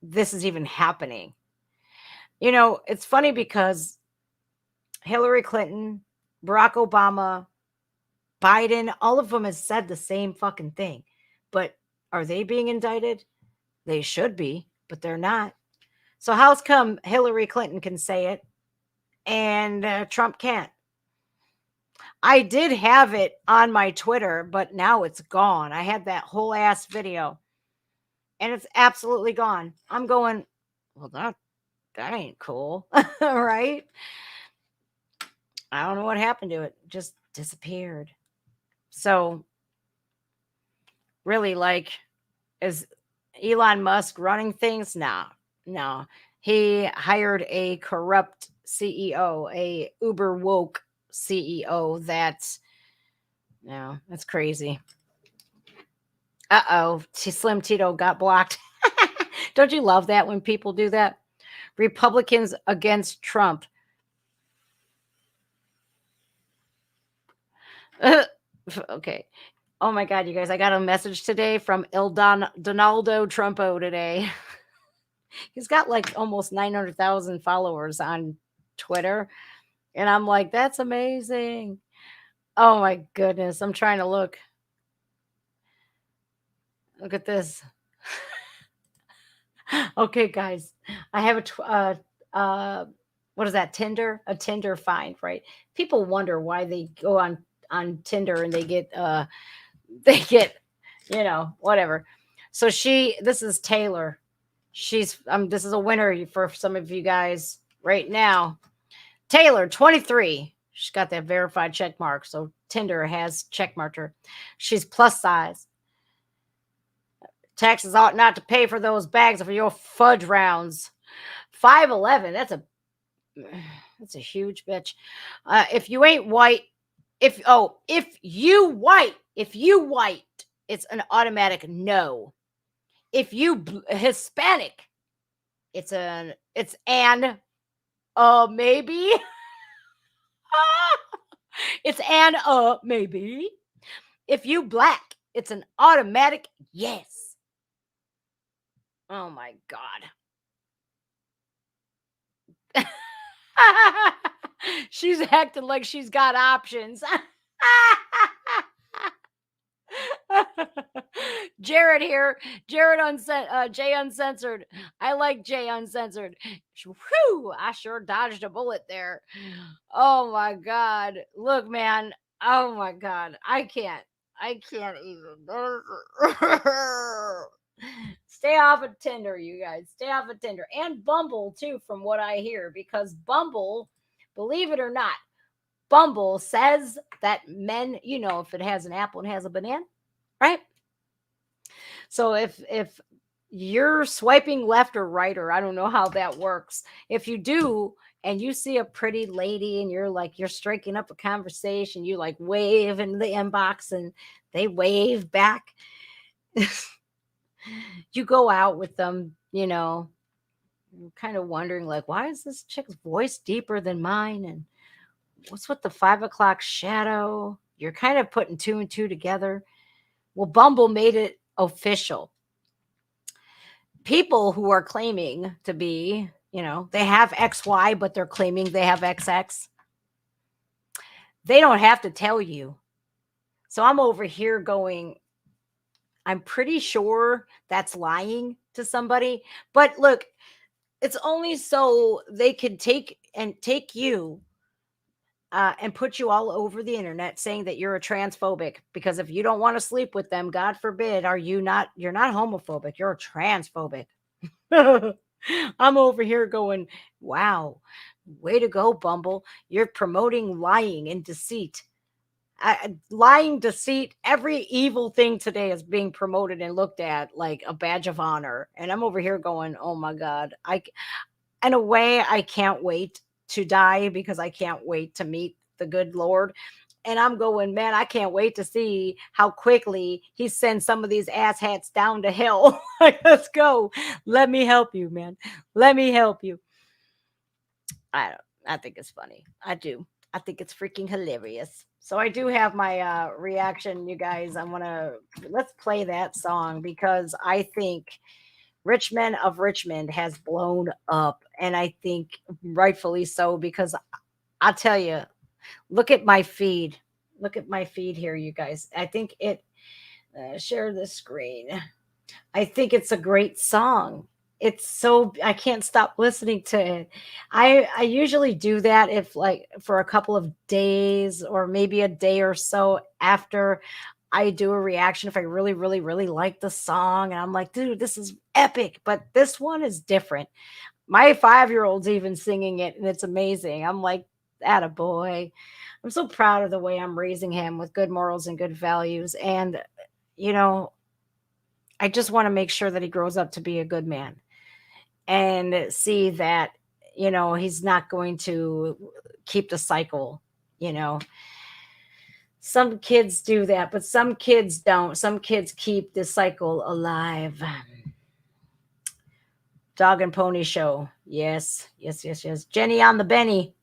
this is even happening. It's funny because Hillary Clinton, Barack Obama, Biden, all of them has said the same fucking thing. But are they being indicted? They should be, but they're not. So how's come Hillary Clinton can say it and Trump can't? I did have it on my Twitter, but now it's gone. I had that whole ass video and it's absolutely gone. I'm going, well, that ain't cool. Right? I don't know what happened to it. Just disappeared. So really, like, is Elon Musk running things? No. He hired a corrupt CEO, a uber woke CEO that's crazy. Slim Tito got blocked. Don't you love that when people do that? Republicans against Trump. Okay. Oh my God, you guys, I got a message today from Donaldo Trumpo today. He's got like almost 900,000 followers on Twitter. And I'm like, that's amazing. Oh my goodness. I'm trying to look. Look at this. Okay, guys. I have what is that? Tinder? A Tinder find, right? People wonder why they go on Tinder and they get whatever. So this is Taylor. This is a winner for some of you guys right now. Taylor, 23. She's got that verified check mark. So Tinder has check marked her. She's plus size. Taxes ought not to pay for those bags of your fudge rounds. 5'11". That's a huge bitch. If you ain't white, if you white, it's an automatic no. If you Hispanic, it's an maybe. It's an maybe. If you black, it's an automatic yes. Oh my God. She's acting like she's got options. Jared here. Jay Uncensored. I like Jay Uncensored. Whew, I sure dodged a bullet there. Oh my God. Look, man. Oh my God. I can't even. Stay off of Tinder, you guys. Stay off of Tinder. And Bumble, too, from what I hear. Because Bumble, believe it or not, Bumble says that men, if it has an apple and has a banana, right? So if you're swiping left or right, or I don't know how that works, if you do and you see a pretty lady and you're striking up a conversation, you like wave in the inbox and they wave back. You go out with them, kind of wondering like, why is this chick's voice deeper than mine? And what's with the 5 o'clock shadow? You're kind of putting two and two together. Well, Bumble made it official. People who are claiming to be, they have XY, but they're claiming they have XX. They don't have to tell you. So I'm over here going, I'm pretty sure that's lying to somebody. But look, it's only so they can take you and put you all over the internet saying that you're a transphobic. Because if you don't want to sleep with them, God forbid, you're not homophobic, you're a transphobic. I'm over here going, wow, way to go, Bumble. You're promoting lying and deceit. Lying, deceit, every evil thing today is being promoted and looked at like a badge of honor. And I'm over here going, oh my God. In a way, I can't wait to die because I can't wait to meet the good Lord. And I'm going, man, I can't wait to see how quickly he sends some of these asshats down to hell. Like, let's go. Let me help you, man. Let me help you. I think it's funny. I do. I think it's freaking hilarious. So I do have my reaction, you guys. Let's play that song because I think Richmond of Richmond has blown up, and I think rightfully so because I'll tell you, look at my feed. Look at my feed here, you guys. I think it share the screen. I think it's a great song. It's so I can't stop listening to it. I usually do that if like for a couple of days or maybe a day or so after I do a reaction if I really really really like the song and I'm like, dude, this is epic, but this one is different. My 5-year-old's even singing it and it's amazing. I'm like, atta boy. I'm so proud of the way I'm raising him with good morals and good values and you know, I just want to make sure that he grows up to be a good man and see that, he's not going to keep the cycle, you know. Some kids do that, but some kids don't. Some kids keep the cycle alive. Dog and Pony Show. Yes, yes, yes, yes. Jenny on the Benny.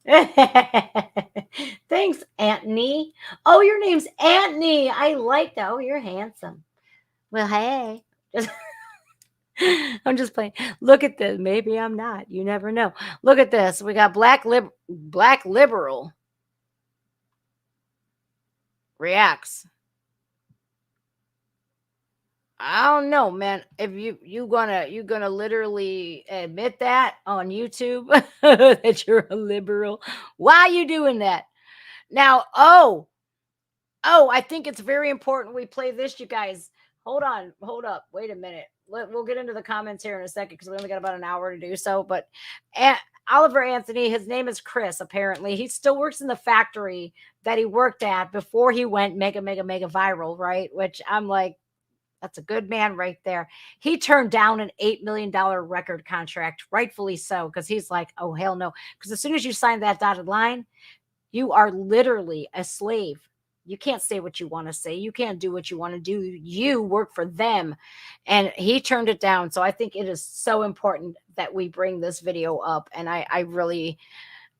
Thanks, Anthony. Oh, your name's Anthony. I like that. Oh, you're handsome. Well, hey. I'm just playing. Look at this. Maybe I'm not. You never know. Look at this. We got black liberal reacts. I don't know, man. If you gonna literally admit that on YouTube that you're a liberal, why are you doing that? Now, I think it's very important we play this, you guys. Hold on, hold up, wait a minute. We'll get into the comments here in a second because we only got about an hour to do so. But Oliver Anthony, his name is Chris. Apparently, he still works in the factory that he worked at before he went mega, mega, mega viral. Right? Which I'm like, that's a good man right there. He turned down an $8 million record contract, rightfully so, because he's like, oh hell no. Because as soon as you sign that dotted line, you are literally a slave. You can't say what you want to say. You can't do what you want to do. You work for them. And he turned it down. So I think it is so important that we bring this video up. And I really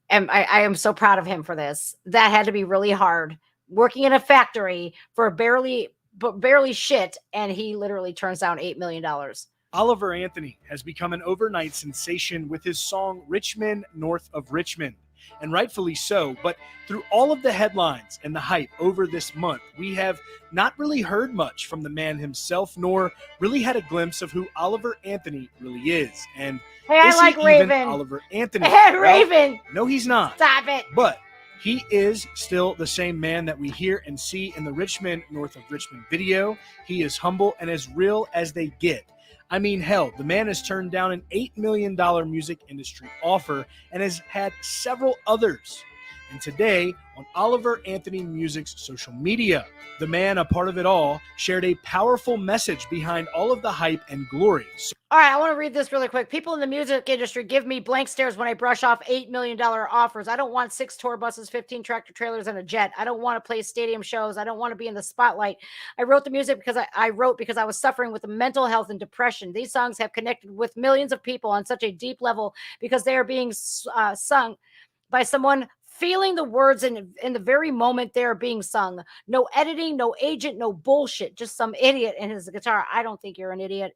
I am so proud of him for this. That had to be really hard. Working in a factory for barely shit. And he literally turns down $8 million. Oliver Anthony has become an overnight sensation with his song Richmond North of Richmond. And rightfully so, but through all of the headlines and the hype over this month, we have not really heard much from the man himself, nor really had a glimpse of who Oliver Anthony really is. And hey, I like Raven. Oliver Anthony. Hey, Raven. No, he's not. Stop it. But he is still the same man that we hear and see in the Richmond North of Richmond video. He is humble and as real as they get. I mean, hell, the man has turned down an $8 million music industry offer and has had several others. And today, on Oliver Anthony Music's social media, the man, a part of it all, shared a powerful message behind all of the hype and glory. All right, I want to read this really quick. People in the music industry give me blank stares when I brush off $8 million offers. I don't want 6 tour buses, 15 tractor trailers, and a jet. I don't want to play stadium shows. I don't want to be in the spotlight. I wrote the music because I wrote because I was suffering with mental health and depression. These songs have connected with millions of people on such a deep level because they are being sung by someone feeling the words in the very moment they're being sung. No editing, no agent, no bullshit. Just some idiot and his guitar. I don't think you're an idiot.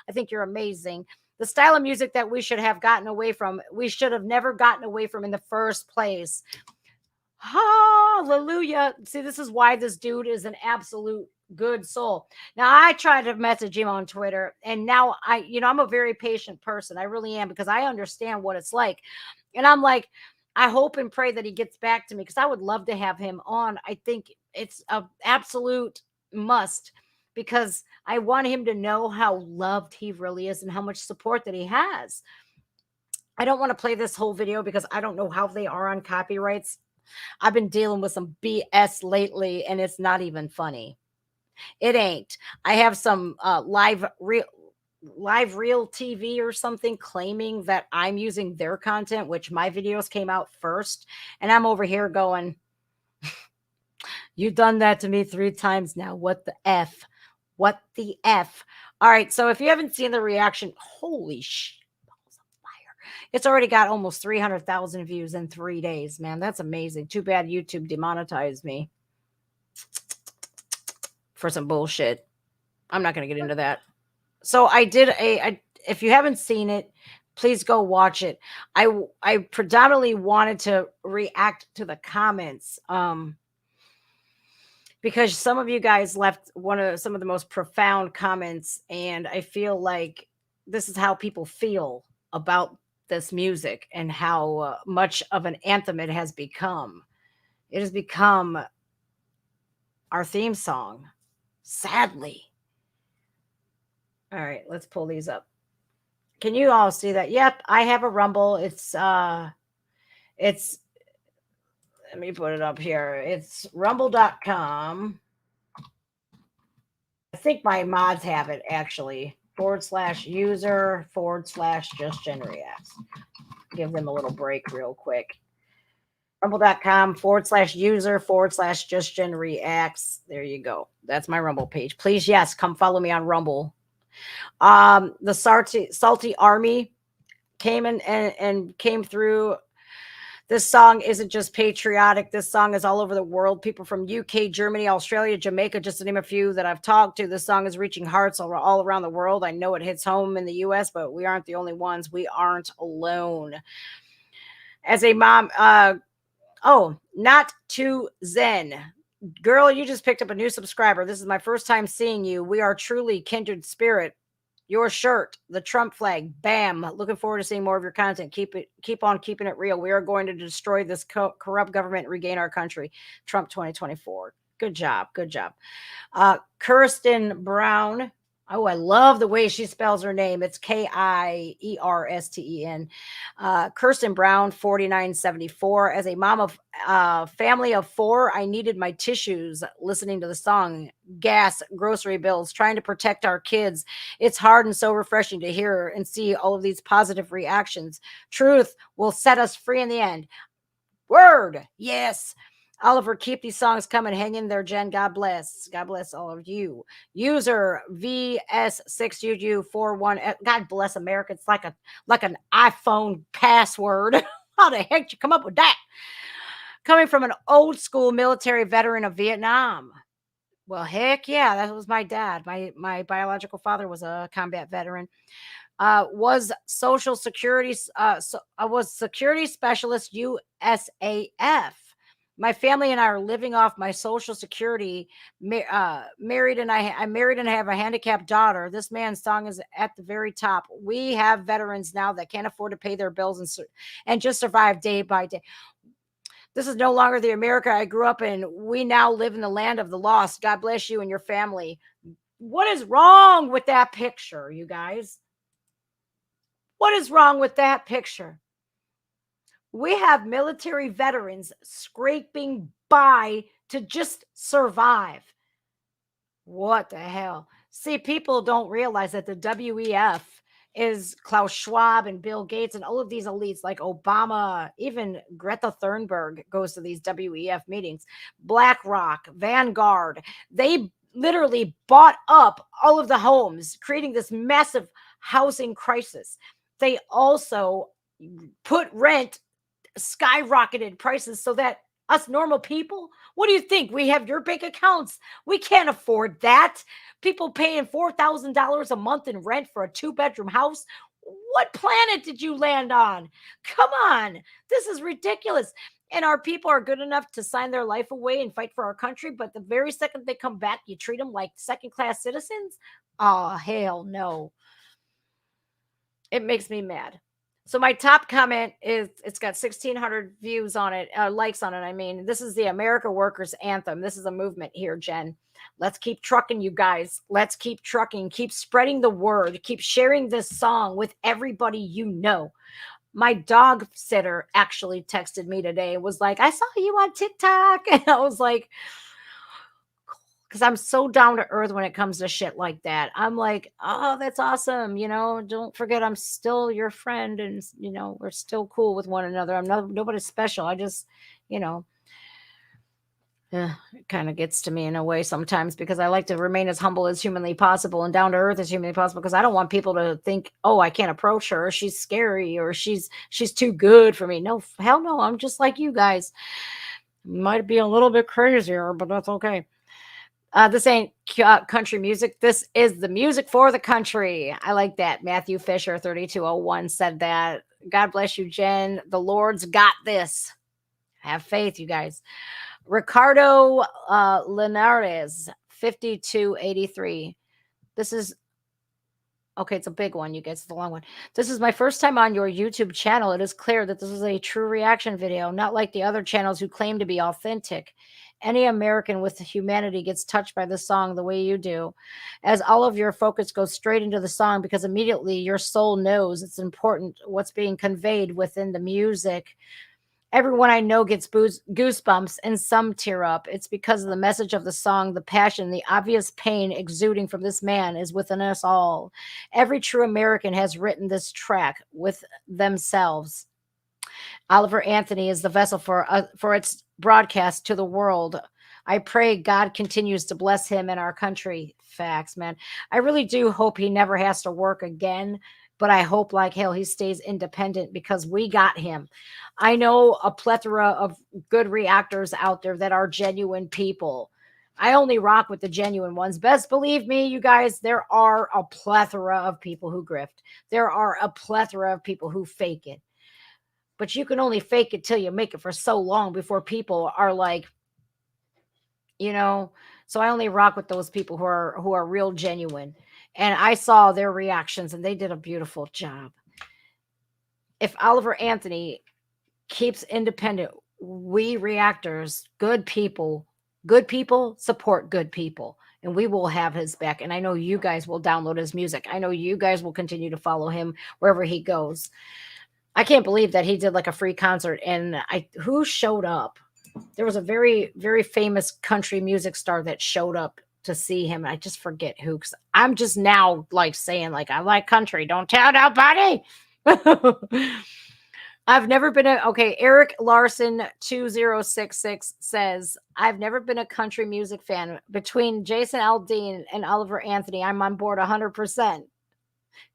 I think you're amazing. The style of music that we should have gotten away from, we should have never gotten away from in the first place. Hallelujah. See, this is why this dude is an absolute good soul. Now, I tried to message him on Twitter, and now I'm a very patient person. I really am, because I understand what it's like. And I'm like, I hope and pray that he gets back to me, because I would love to have him on. I think it's an absolute must, because I want him to know how loved he really is and how much support that he has. I don't want to play this whole video because I don't know how they are on copyrights. I've been dealing with some BS lately, and it's not even funny. It ain't. I have some live real TV or something claiming that I'm using their content, which my videos came out first, and I'm over here going, "You've done that to me 3 times now. What the f? What the f?" All right, so if you haven't seen the reaction, holy sh! Balls of fire. It's already got almost 300,000 views in 3 days, man. That's amazing. Too bad YouTube demonetized me for some bullshit. I'm not going to get into that. So I did if you haven't seen it, please go watch it. I predominantly wanted to react to the comments because some of you guys left some of the most profound comments, and I feel like this is how people feel about this music and how much of an anthem it has become. It has become our theme song, sadly. All right, let's pull these up. Can you all see that? Yep, I have a Rumble. It's let me put it up here. It's rumble.com. I think my mods have it actually. /user/justgenreacts. Give them a little break real quick. Rumble.com/user/justgenreacts. There you go. That's my Rumble page. Please, yes, come follow me on Rumble. The salty army came in and came through. This song isn't just patriotic. This song is all over the world. People from UK, Germany, Australia, Jamaica, just to name a few that I've talked to. This song is reaching hearts all around the world. I know it hits home in the US, but we aren't the only ones. We aren't alone. As a mom, not too zen. Girl, you just picked up a new subscriber. This is my first time seeing you. We are truly kindred spirit. Your shirt, the Trump flag, bam. Looking forward to seeing more of your content. Keep on keeping it real. We are going to destroy this corrupt government and regain our country. Trump 2024. Good job. Good job. Kirsten Brown. Oh, I love the way she spells her name. It's Kiersten. Kirsten Brown, 4974. As a mom of family of 4, I needed my tissues listening to the song. Gas, grocery bills, trying to protect our kids. It's hard and so refreshing to hear and see all of these positive reactions. Truth will set us free in the end. Word. Yes. Oliver, keep these songs coming. Hang in there, Jen. God bless. God bless all of you. User VS6UU41. God bless America. It's like an iPhone password. How the heck did you come up with that? Coming from an old school military veteran of Vietnam. Well, heck yeah, that was my dad. My biological father was a combat veteran. Was social security was security specialist USAF. My family and I are living off my social security. Married and I'm married and I have a handicapped daughter. This man's song is at the very top. We have veterans now that can't afford to pay their bills and just survive day by day. This is no longer the America I grew up in. We now live in the land of the lost. God bless you and your family. What is wrong with that picture, you guys? What is wrong with that picture? We have military veterans scraping by to just survive. What the hell? See, people don't realize that the WEF is Klaus Schwab and Bill Gates and all of these elites like Obama, even Greta Thunberg goes to these WEF meetings. BlackRock, Vanguard, they literally bought up all of the homes, creating this massive housing crisis. They also put rent skyrocketed prices so that us normal people, what do you think? We have your bank accounts. We can't afford that. People paying $4,000 a month in rent for a 2-bedroom house. What planet did you land on? Come on. This is ridiculous. And our people are good enough to sign their life away and fight for our country. But the very second they come back, you treat them like second-class citizens? Oh, hell no. It makes me mad. So my top comment is, it's got 1,600 views on it, likes on it. I mean, this is the America Workers Anthem. This is a movement here, Jen. Let's keep trucking, you guys. Let's keep trucking. Keep spreading the word. Keep sharing this song with everybody you know. My dog sitter actually texted me today and was like, I saw you on TikTok. And I was like, because I'm so down to earth when it comes to shit like that. I'm like, oh, that's awesome. Don't forget I'm still your friend, and we're still cool with one another. I'm not nobody special. I just, you know, it kind of gets to me in a way sometimes because I like to remain as humble as humanly possible and down to earth as humanly possible because I don't want people to think, oh, I can't approach her, or she's scary, or she's too good for me. No, hell no. I'm just like you guys. Might be a little bit crazier, but that's okay. This ain't country music. This is the music for the country. I like that. Matthew Fisher, 3201, said that. God bless you, Jen. The Lord's got this. Have faith, you guys. Ricardo Linares, 5283. This is okay, it's a big one, you guys. It's a long one. This is my first time on your YouTube channel. It is clear that this is a true reaction video, not like the other channels who claim to be authentic. Any American with humanity gets touched by the song the way you do, as all of your focus goes straight into the song because immediately your soul knows it's important what's being conveyed within the music. Everyone I know gets goosebumps and some tear up. It's because of the message of the song, the passion, the obvious pain exuding from this man is within us all. Every true American has written this track with themselves. Oliver Anthony is the vessel for its broadcast to the world. I pray God continues to bless him and our country. Facts, man. I really do hope he never has to work again, but I hope like hell he stays independent because we got him. I know a plethora of good reactors out there that are genuine people. I only rock with the genuine ones. Best believe me, you guys, there are a plethora of people who grift. There are a plethora of people who fake it. But you can only fake it till you make it for so long before people are like, so I only rock with those people who are real genuine. And I saw their reactions and they did a beautiful job. If Oliver Anthony keeps independent, we reactors, good people support good people, and we will have his back. And I know you guys will download his music. I know you guys will continue to follow him wherever he goes. I can't believe that he did like a free concert. And who showed up? There was a very, very famous country music star that showed up to see him. I just forget who, because I'm just now like saying like, I like country. Don't tell nobody. I've never been Eric Larson 2066 says, I've never been a country music fan. Between Jason Aldean and Oliver Anthony, I'm on board 100%.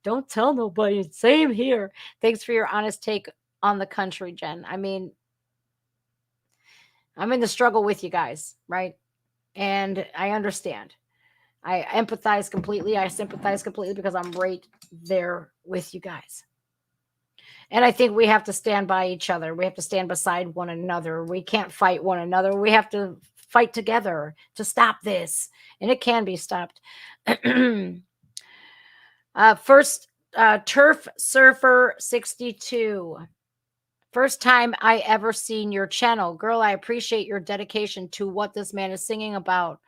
Don't tell nobody. Same here. Thanks for your honest take on the country, Jen. I mean, I'm in the struggle with you guys, right? And I understand. I empathize completely. I sympathize completely because I'm right there with you guys. And I think we have to stand by each other. We have to stand beside one another. We can't fight one another. We have to fight together to stop this. And it can be stopped. First, Turf Surfer 62. First time I ever seen your channel. Girl, I appreciate your dedication to what this man is singing about.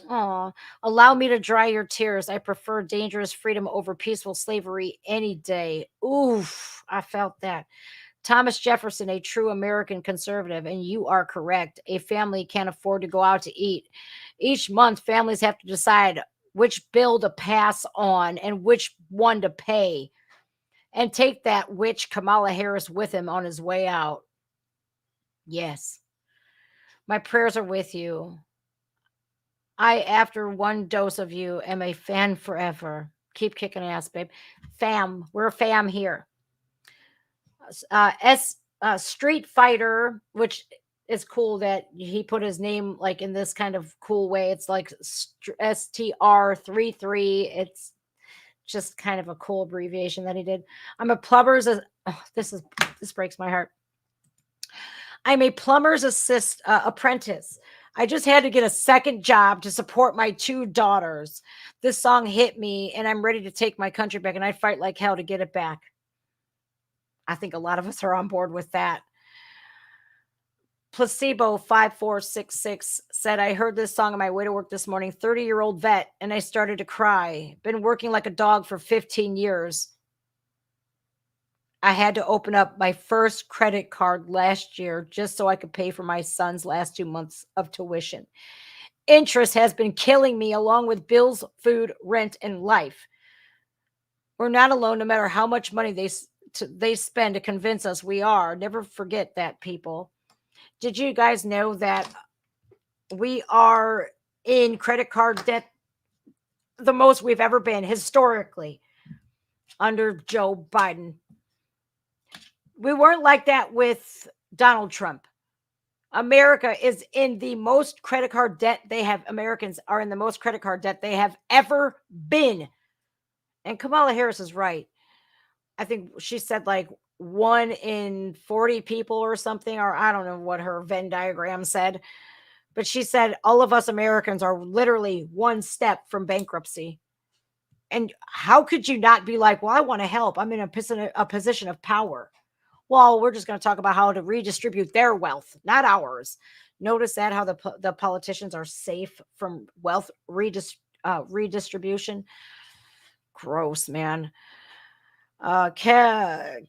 Oh, allow me to dry your tears. I prefer dangerous freedom over peaceful slavery any day. Oof, I felt that. Thomas Jefferson, a true American conservative, and you are correct. A family can't afford to go out to eat. Each month, families have to decide which bill to pass on and which one to pay, and take that witch Kamala Harris with him on his way out. Yes. My prayers are with you. I, after one dose of you, am a fan forever. Keep kicking ass, babe. Fam. We're a fam here. Street Fighter, which is cool that he put his name like in this kind of cool way. It's like STR33. It's just kind of a cool abbreviation that he did. I'm a plumber's. This breaks my heart. I'm a plumber's apprentice. I just had to get a second job to support my 2 daughters. This song hit me, and I'm ready to take my country back, and I fight like hell to get it back. I think a lot of us are on board with that. Placebo 5466 said, I heard this song on my way to work this morning, 30-year-old vet, and I started to cry. Been working like a dog for 15 years. I had to open up my first credit card last year just so I could pay for my son's last 2 months of tuition. Interest has been killing me along with bills, food, rent, and life. We're not alone no matter how much money they spend to convince us we are. Never forget that, people. Did you guys know that we are in credit card debt the most we've ever been historically under Joe Biden? We weren't like that with Donald Trump. America is in the most credit card debt they have. Americans are in the most credit card debt they have ever been. And Kamala Harris is right. I think she said like 1 in 40 people or something, or I don't know what her Venn diagram said. But she said all of us Americans are literally one step from bankruptcy. And how could you not be like, well, I want to help. I'm in a position of power. Well, we're just going to talk about how to redistribute their wealth, not ours. Notice that how the politicians are safe from wealth redistribution. Gross, man. Chemo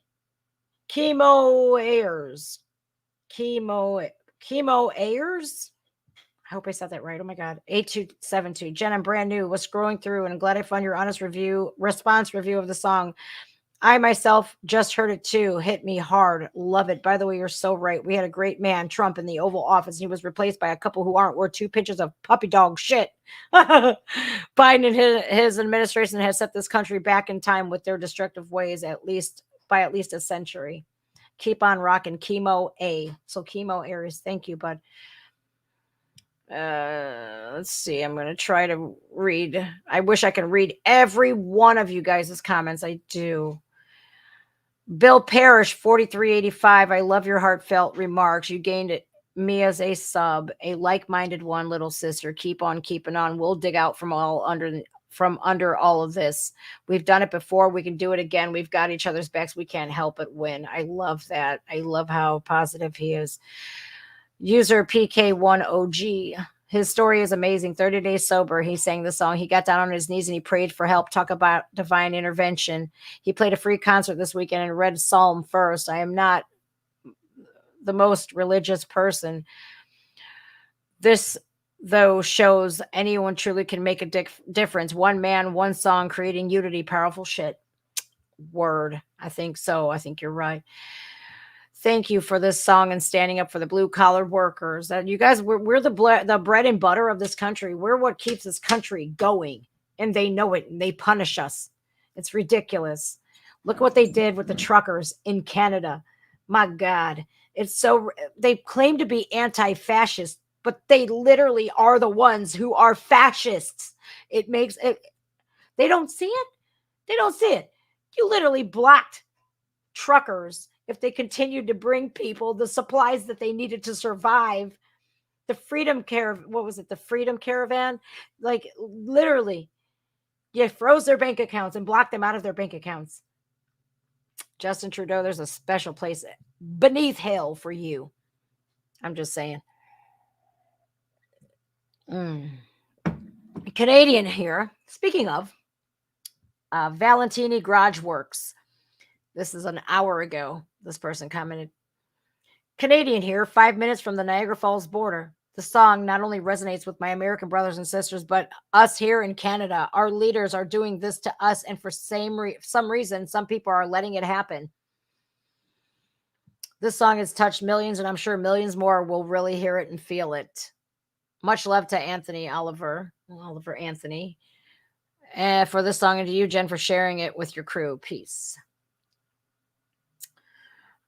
Ayers. Chemo Ayers. I hope I said that right. Oh my God. 8272. Jen, I'm brand new. Was scrolling through and I'm glad I found your honest response review of the song. I myself just heard it too. Hit me hard. Love it. By the way, you're so right. We had a great man, Trump, in the Oval Office. And he was replaced by a couple who aren't worth 2 pinches of puppy dog shit. Biden and his administration has set this country back in time with their destructive ways, by at least a century. Keep on rocking. Chemo A. So Chemo Aries. Thank you, bud. Let's see. I'm going to try to read. I wish I could read every one of you guys' comments. I do. Bill Parrish, 4385. I love your heartfelt remarks. You gained it me as a sub, a like-minded one, little sister. Keep on keeping on. We'll dig out from under all of this. We've done it before. We can do it again. We've got each other's backs. We can't help but win. I love that. I love how positive he is. User PK1OG. His story is amazing. 30 days sober. He sang the song. He got down on his knees and he prayed for help. Talk about divine intervention. He played a free concert this weekend and read Psalm first. I am not the most religious person. This, though, shows anyone truly can make a difference. One man, one song, creating unity. Powerful shit. Word. I think so. I think you're right. Thank you for this song and standing up for the blue collar workers. You guys, we're the bread and butter of this country. We're what keeps this country going, and they know it, and they punish us. It's ridiculous. Look what they did with the truckers in Canada. My God, it's so. They claim to be anti-fascist, but they literally are the ones who are fascists. It makes it. They don't see it. They don't see it. You literally blocked truckers. If they continued to bring people the supplies that they needed to survive, the Freedom Caravan, what was it? The Freedom Caravan? Like literally, you froze their bank accounts and blocked them out of their bank accounts. Justin Trudeau, there's a special place beneath hell for you. I'm just saying. Canadian here. Speaking of, Valentini Garage Works. This is an hour ago. This person commented. Canadian here, 5 minutes from the Niagara Falls border. The song not only resonates with my American brothers and sisters, but us here in Canada. Our leaders are doing this to us, and for some reason, some people are letting it happen. This song has touched millions, and I'm sure millions more will really hear it and feel it. Much love to Anthony Oliver Anthony, for this song, and to you, Jen, for sharing it with your crew. Peace.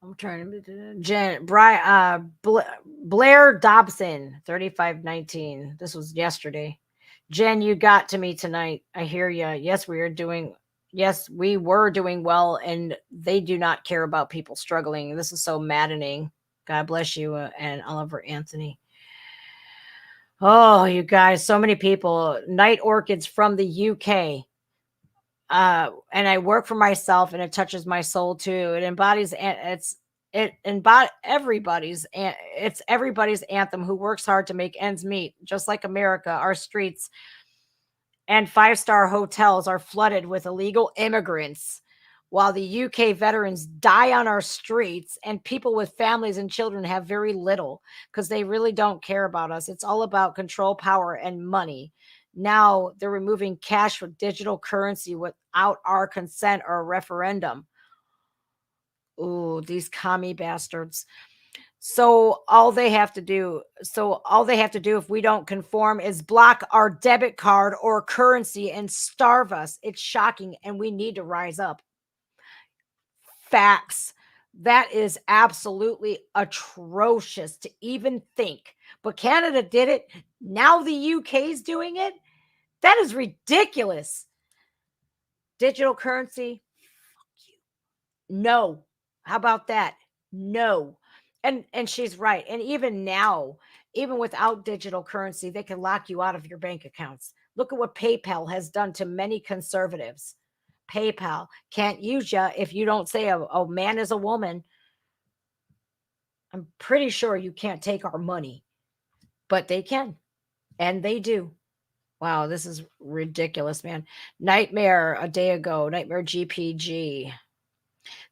I'm trying to Jen, Blair Dobson, 3519. This was yesterday. Jen, you got to me tonight. I hear you. Yes, we were doing well, and they do not care about people struggling. This is so maddening. God bless you, and Oliver Anthony. Oh, you guys, so many people. Night Orchids from the UK. And I work for myself, and it touches my soul too. It embodies everybody's anthem who works hard to make ends meet. Just like America, our streets and 5-star hotels are flooded with illegal immigrants. while the UK veterans die on our streets and people with families and children have very little because they really don't care about us. It's all about control, power, and money. Now they're removing cash with digital currency without our consent or a referendum. Ooh, these commie bastards. So all they have to do if we don't conform is block our debit card or currency and starve us. It's shocking and we need to rise up. Facts. That is absolutely atrocious to even think. But Canada did it. Now the UK's doing it. That is ridiculous. Digital currency? No. How about that? No. And she's right. And even now, even without digital currency, they can lock you out of your bank accounts. Look at what PayPal has done to many conservatives. PayPal can't use you if you don't say a man is a woman. I'm pretty sure you can't take our money, but they can, and they do. Wow, this is ridiculous, man. Nightmare a day ago, Nightmare GPG.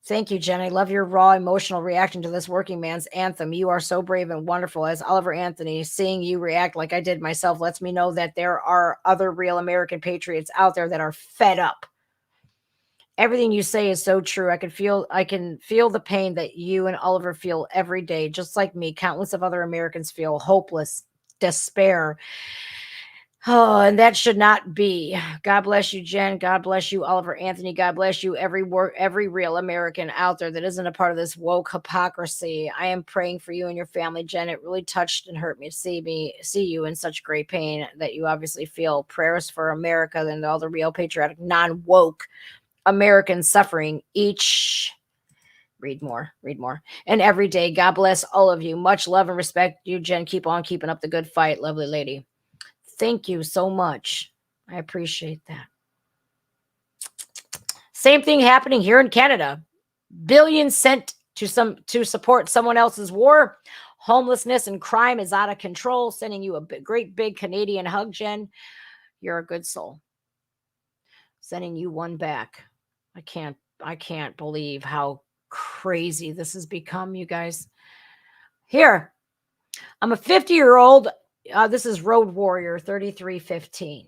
Thank you, Jen. I love your raw emotional reaction to this working man's anthem. You are so brave and wonderful. As Oliver Anthony, seeing you react like I did myself lets me know that there are other real American patriots out there that are fed up. Everything you say is so true. I can feel the pain that you and Oliver feel every day, just like me. Countless of other Americans feel hopeless, despair. Oh, and that should not be. God bless you, Jen. God bless you, Oliver Anthony. God bless you, every real American out there that isn't a part of this woke hypocrisy. I am praying for you and your family, Jen. It really touched and hurt me to see you in such great pain that you obviously feel. Prayers for America and all the real patriotic, non-woke Americans suffering each. Read more. And every day. God bless all of you. Much love and respect you, Jen. Keep on keeping up the good fight, lovely lady. Thank you so much. I appreciate that. Same thing happening here in Canada. Billions sent to support someone else's war. Homelessness and crime is out of control. Sending you a great big Canadian hug, Jen. You're a good soul. Sending you one back. I can't believe how crazy this has become, you guys. Here, I'm a 50-year-old. This is Road Warrior 3315.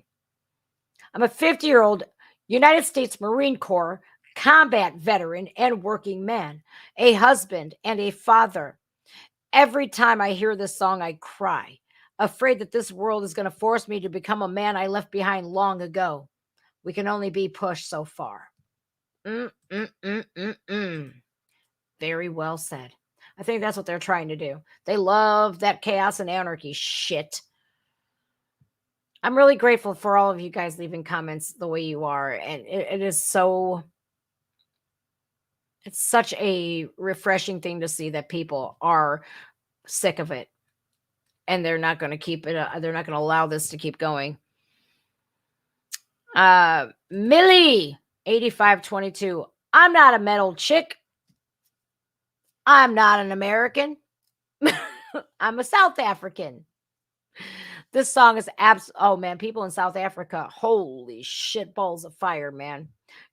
I'm a 50-year-old United States Marine Corps combat veteran and working man, a husband and a father. Every time I hear this song, I cry, afraid that this world is going to force me to become a man I left behind long ago. We can only be pushed so far. Very well said. I think that's what they're trying to do. They love that chaos and anarchy shit. I'm really grateful for all of you guys leaving comments the way you are. And it is so, it's such a refreshing thing to see that people are sick of it. And they're not going to keep it. They're not going to allow this to keep going. Millie, 8522. I'm not a metal chick. I'm not an American. I'm a South African. This song is oh man, people in South Africa, holy shit balls of fire, man.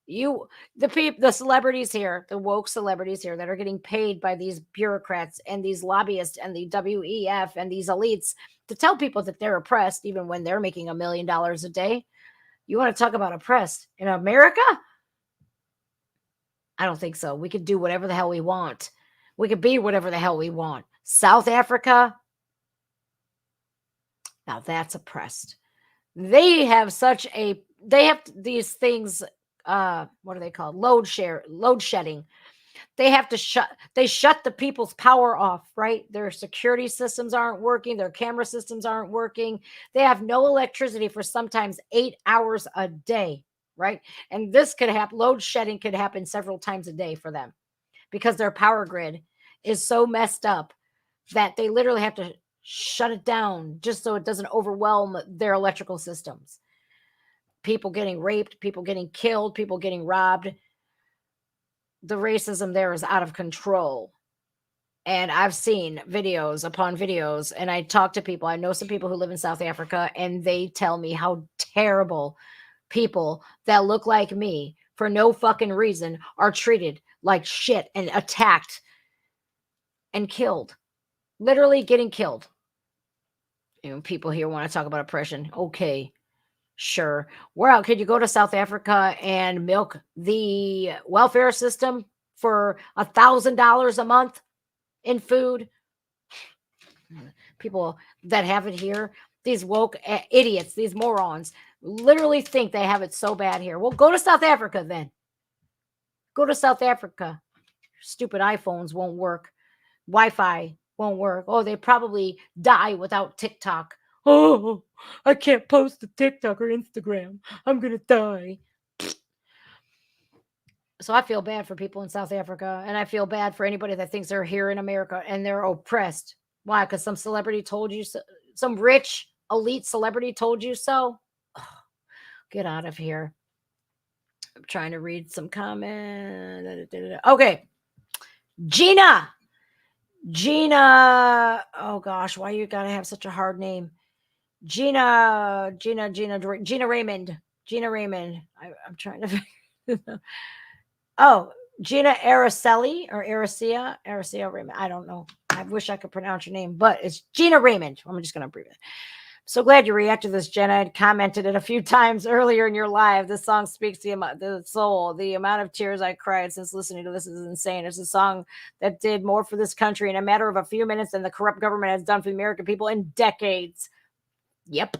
The celebrities here, the woke celebrities here that are getting paid by these bureaucrats and these lobbyists and the WEF and these elites to tell people that they're oppressed, even when they're making $1 million a day. You want to talk about oppressed in America? I don't think so. We could do whatever the hell we want. We could be whatever the hell we want. South Africa, now that's oppressed. They have these things, what are they called? Load shedding. They shut the people's power off, right? Their security systems aren't working. Their camera systems aren't working. They have no electricity for sometimes 8 hours a day, right? And this could happen. Load shedding could happen several times a day for them because their power grid is so messed up that they literally have to shut it down just so it doesn't overwhelm their electrical systems. People getting raped, people getting killed, people getting robbed. The racism there is out of control. And I've seen videos upon videos, and I talk to people. I know some people who live in South Africa, and they tell me how terrible people that look like me for no fucking reason are treated like shit and attacked and killed. Literally getting killed. People here want to talk about oppression. Okay, sure. Where else could you go to South Africa and milk the welfare system for $1,000 a month in food? People that have it here, these woke idiots, these morons, literally think they have it so bad here. Well, go to South Africa then. Go to South Africa. Stupid iPhones won't work. Wi-Fi won't work. Oh, they probably die without TikTok. Oh, I can't post to TikTok or Instagram. I'm going to die. So I feel bad for people in South Africa, and I feel bad for anybody that thinks they're here in America and they're oppressed. Why? Because some celebrity told you so. Some rich, elite celebrity told you so. Oh, get out of here. I'm trying to read some comment. Okay. Gina. Oh gosh, why you gotta have such a hard name? Gina Raymond. I'm trying to. Oh, Gina Araceli or Aracea Raymond. I don't know. I wish I could pronounce your name, but it's Gina Raymond. I'm just gonna abbreviate it. So glad you reacted to this, Jenna. I commented it a few times earlier in your live. This song speaks to the soul. The amount of tears I cried since listening to this is insane. It's a song that did more for this country in a matter of a few minutes than the corrupt government has done for the American people in decades. Yep.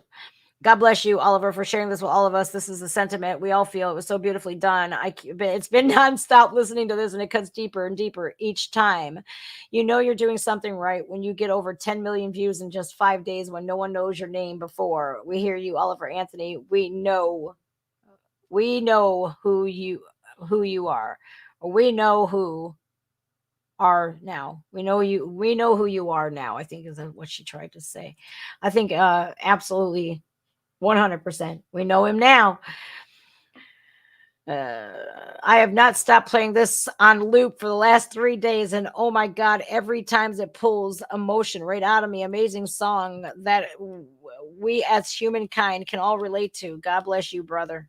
God bless you, Oliver, for sharing this with all of us. This is the sentiment we all feel. It was so beautifully done. It's been nonstop listening to this, and it cuts deeper and deeper each time. You know you're doing something right when you get over 10 million views in just 5 days when no one knows your name before. We hear you, Oliver Anthony. We know who you are. We know who are now. We know who you are now, I think is what she tried to say. I think absolutely 100%. We know him now. I have not stopped playing this on loop for the last 3 days, and oh my God, every time it pulls emotion right out of me. Amazing song that we as humankind can all relate to. God bless you, brother.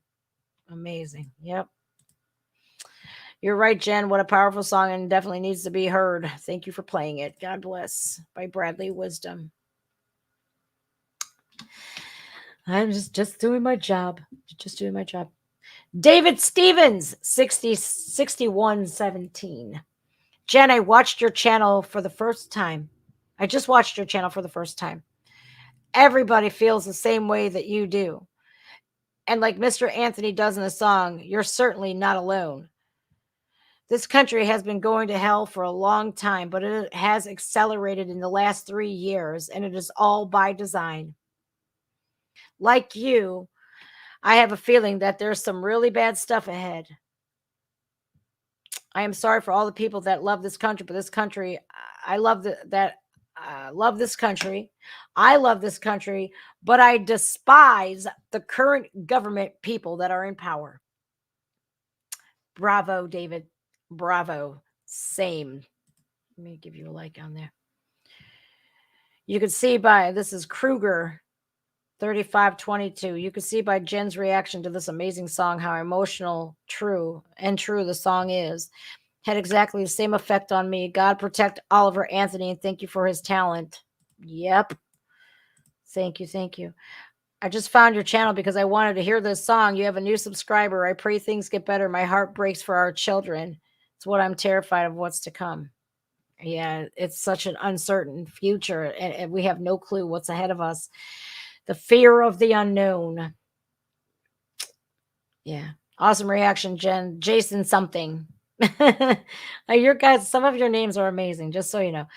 Amazing. Yep. You're right, Jen. What a powerful song, and definitely needs to be heard. Thank you for playing it. God bless. By Bradley Wisdom. I'm just doing my job. Just doing my job. David Stevens, 6117. Jen, I watched your channel for the first time. I just watched your channel for the first time. Everybody feels the same way that you do. And like Mr. Anthony does in the song, you're certainly not alone. This country has been going to hell for a long time, but it has accelerated in the last 3 years, and it is all by design. Like you, I have a feeling that there's some really bad stuff ahead. I am sorry for all the people that love this country, but this country, I love love this country. I love this country, but I despise the current government people that are in power. Bravo, David. Bravo. Same. Let me give you a like on there. You can see this is Kruger 3522. You can see by Jen's reaction to this amazing song how emotional, true the song is. Had exactly the same effect on me. God protect Oliver Anthony, and thank you for his talent. Yep. Thank you. I just found your channel because I wanted to hear this song. You have a new subscriber. I pray things get better. My heart breaks for our children. It's what I'm terrified of what's to come. Yeah, it's such an uncertain future, and we have no clue what's ahead of us. The fear of the unknown. Yeah. Awesome reaction, Jen. Jason something. Your guys, some of your names are amazing, just so you know.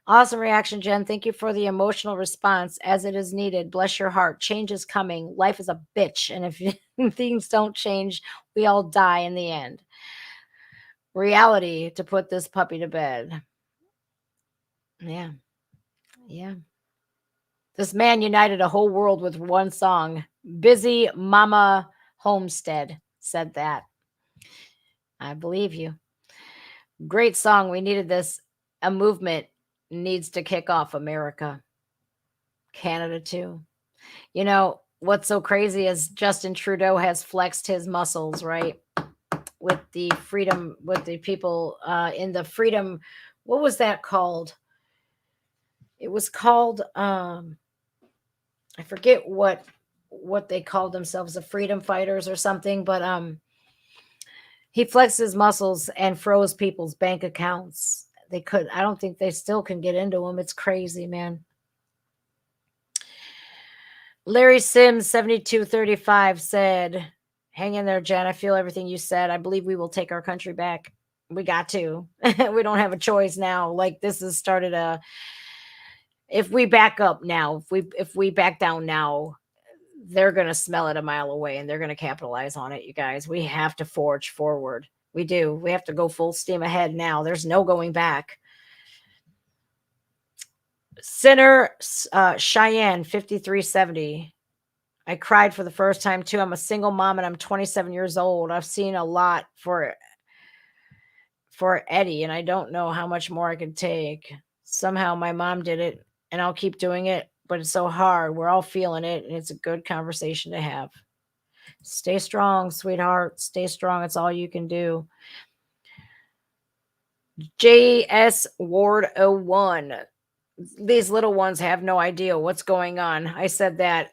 Awesome reaction, Jen. Thank you for the emotional response as it is needed. Bless your heart. Change is coming. Life is a bitch. And if things don't change, we all die in the end. Reality to put this puppy to bed. Yeah. This man united a whole world with one song. Busy Mama Homestead said that. I believe you. Great song. We needed this. A movement needs to kick off America. Canada too. You know, what's so crazy is Justin Trudeau has flexed his muscles, right? with the people in the freedom. What was that called? It was called I forget what they called themselves, the freedom fighters or something, but he flexed his muscles and froze people's bank accounts. I don't think they still can get into them. It's crazy, man. Larry Sims 7235 said, hang in there, Jen. I feel everything you said. I believe we will take our country back. We got to. We don't have a choice now. Like, this has started if we back up now, if we back down now, they're going to smell it a mile away and they're going to capitalize on it, you guys. We have to forge forward. We do. We have to go full steam ahead now. There's no going back. Sinner Cheyenne 5370. I cried for the first time too. I'm a single mom and I'm 27 years old. I've seen a lot for Eddie and I don't know how much more I can take. Somehow my mom did it and I'll keep doing it, but it's so hard. We're all feeling it and it's a good conversation to have. Stay strong, sweetheart. Stay strong. It's all you can do. JS Ward 01. These little ones have no idea what's going on. I said that.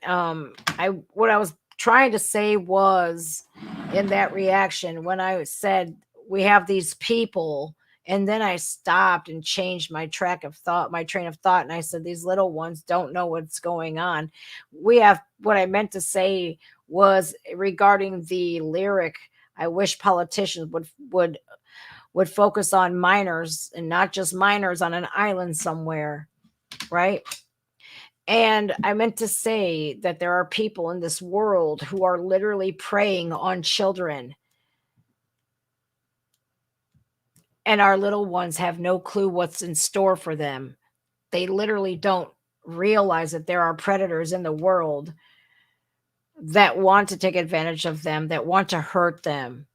What I was trying to say was in that reaction when I said we have these people, and then I stopped and changed my train of thought, and I said these little ones don't know what's going on. What I meant to say was regarding the lyric. I wish politicians would focus on minors and not just minors on an island somewhere, right? And I meant to say that there are people in this world who are literally preying on children. And our little ones have no clue what's in store for them. They literally don't realize that there are predators in the world that want to take advantage of them, that want to hurt them.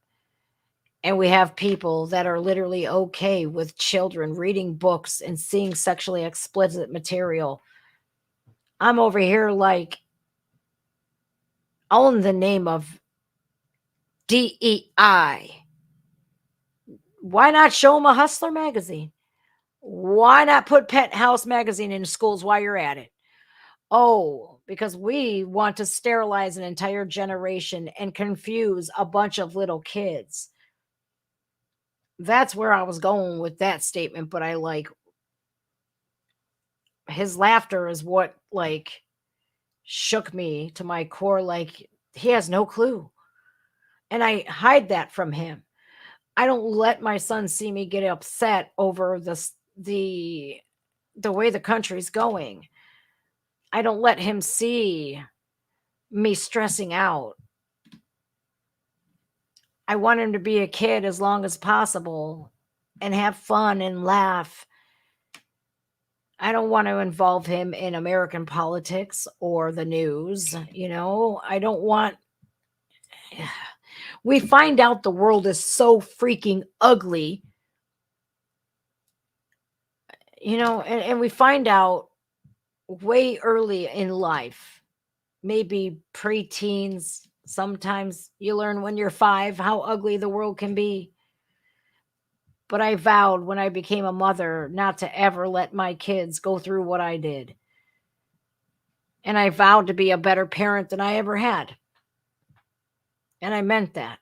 And we have people that are literally okay with children reading books and seeing sexually explicit material. I'm over here like, all in the name of DEI. Why not show them a Hustler magazine? Why not put Penthouse magazine in schools while you're at it? Oh, because we want to sterilize an entire generation and confuse a bunch of little kids. That's where I was going with that statement, but I like his laughter is what like shook me to my core. Like, he has no clue. And I hide that from him. I don't let my son see me get upset over the way the country's going. I don't let him see me stressing out. I want him to be a kid as long as possible and have fun and laugh. I don't want to involve him in American politics or the news. I don't want. We find out the world is so freaking ugly, and we find out way early in life, maybe pre-teens. Sometimes you learn when you're 5 how ugly the world can be. But I vowed when I became a mother not to ever let my kids go through what I did. And I vowed to be a better parent than I ever had. And I meant that.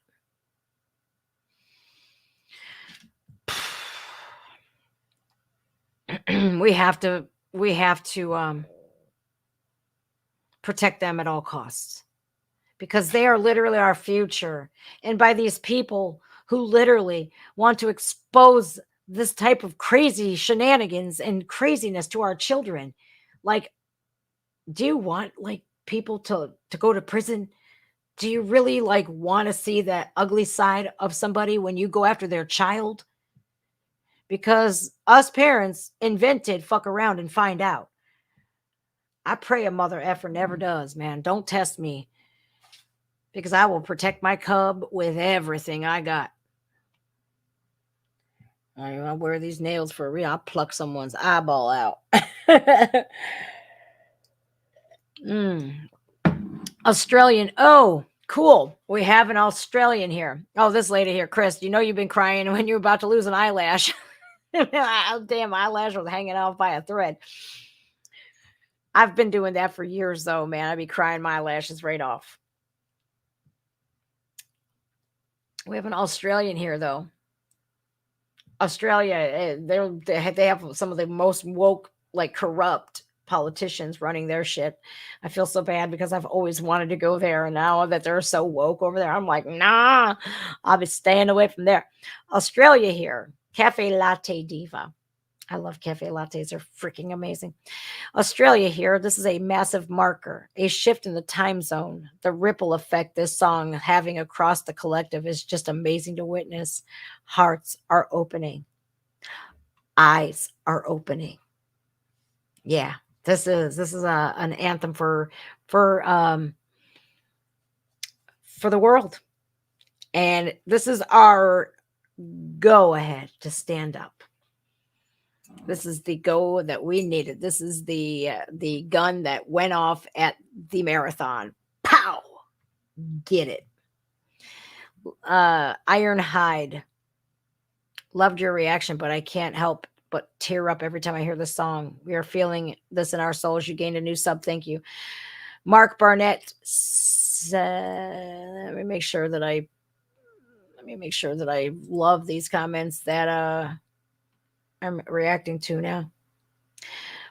We have to protect them at all costs, because they are literally our future. And by these people who literally want to expose this type of crazy shenanigans and craziness to our children, like, do you want like people to go to prison? Do you really like want to see that ugly side of somebody when you go after their child? Because us parents invented fuck around and find out. I pray a mother effer never does, man. Don't test me, because I will protect my cub with everything I got. I wear these nails for real. I'll pluck someone's eyeball out. Australian. Oh, Cool. We have an Australian here. Oh, this lady here, Chris. You know you've been crying when you're about to lose an eyelash. Damn eyelash was hanging off by a thread. I've been doing that for years, though, man. I'd be crying my eyelashes right off. We have an Australian here, though. Australia, they have some of the most woke, like corrupt politicians running their shit. I feel so bad because I've always wanted to go there, and now that they're so woke over there, I'm like, nah, I'll be staying away from there. Australia here, Cafe Latte Diva. I love cafe lattes; they're freaking amazing. Australia here, this is a massive marker, a shift in the time zone. The ripple effect this song having across the collective is just amazing to witness. Hearts are opening. Eyes are opening. Yeah, this is an anthem for for the world. And this is our go ahead to stand up. This is the go that we needed. This is the gun that went off at the marathon. Pow! Get it. Ironhide. Loved your reaction, but I can't help but tear up every time I hear this song. We are feeling this in our souls. You gained a new sub. Thank you. Mark Barnett. Let me make sure that I love these comments that I'm reacting to now.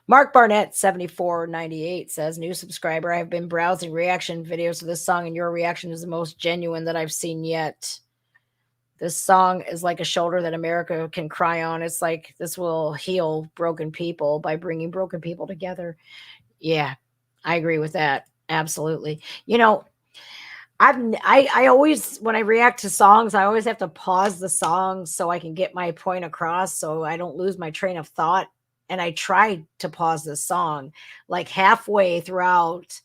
Mark Barnett 7498 says, new subscriber, I've been browsing reaction videos to this song and your reaction is the most genuine that I've seen yet. This song is like a shoulder that America can cry on. It's like this will heal broken people by bringing broken people together. Yeah, I agree with that. Absolutely. You know, I always, when I react to songs, I always have to pause the song so I can get my point across so I don't lose my train of thought. And I tried to pause this song like halfway throughout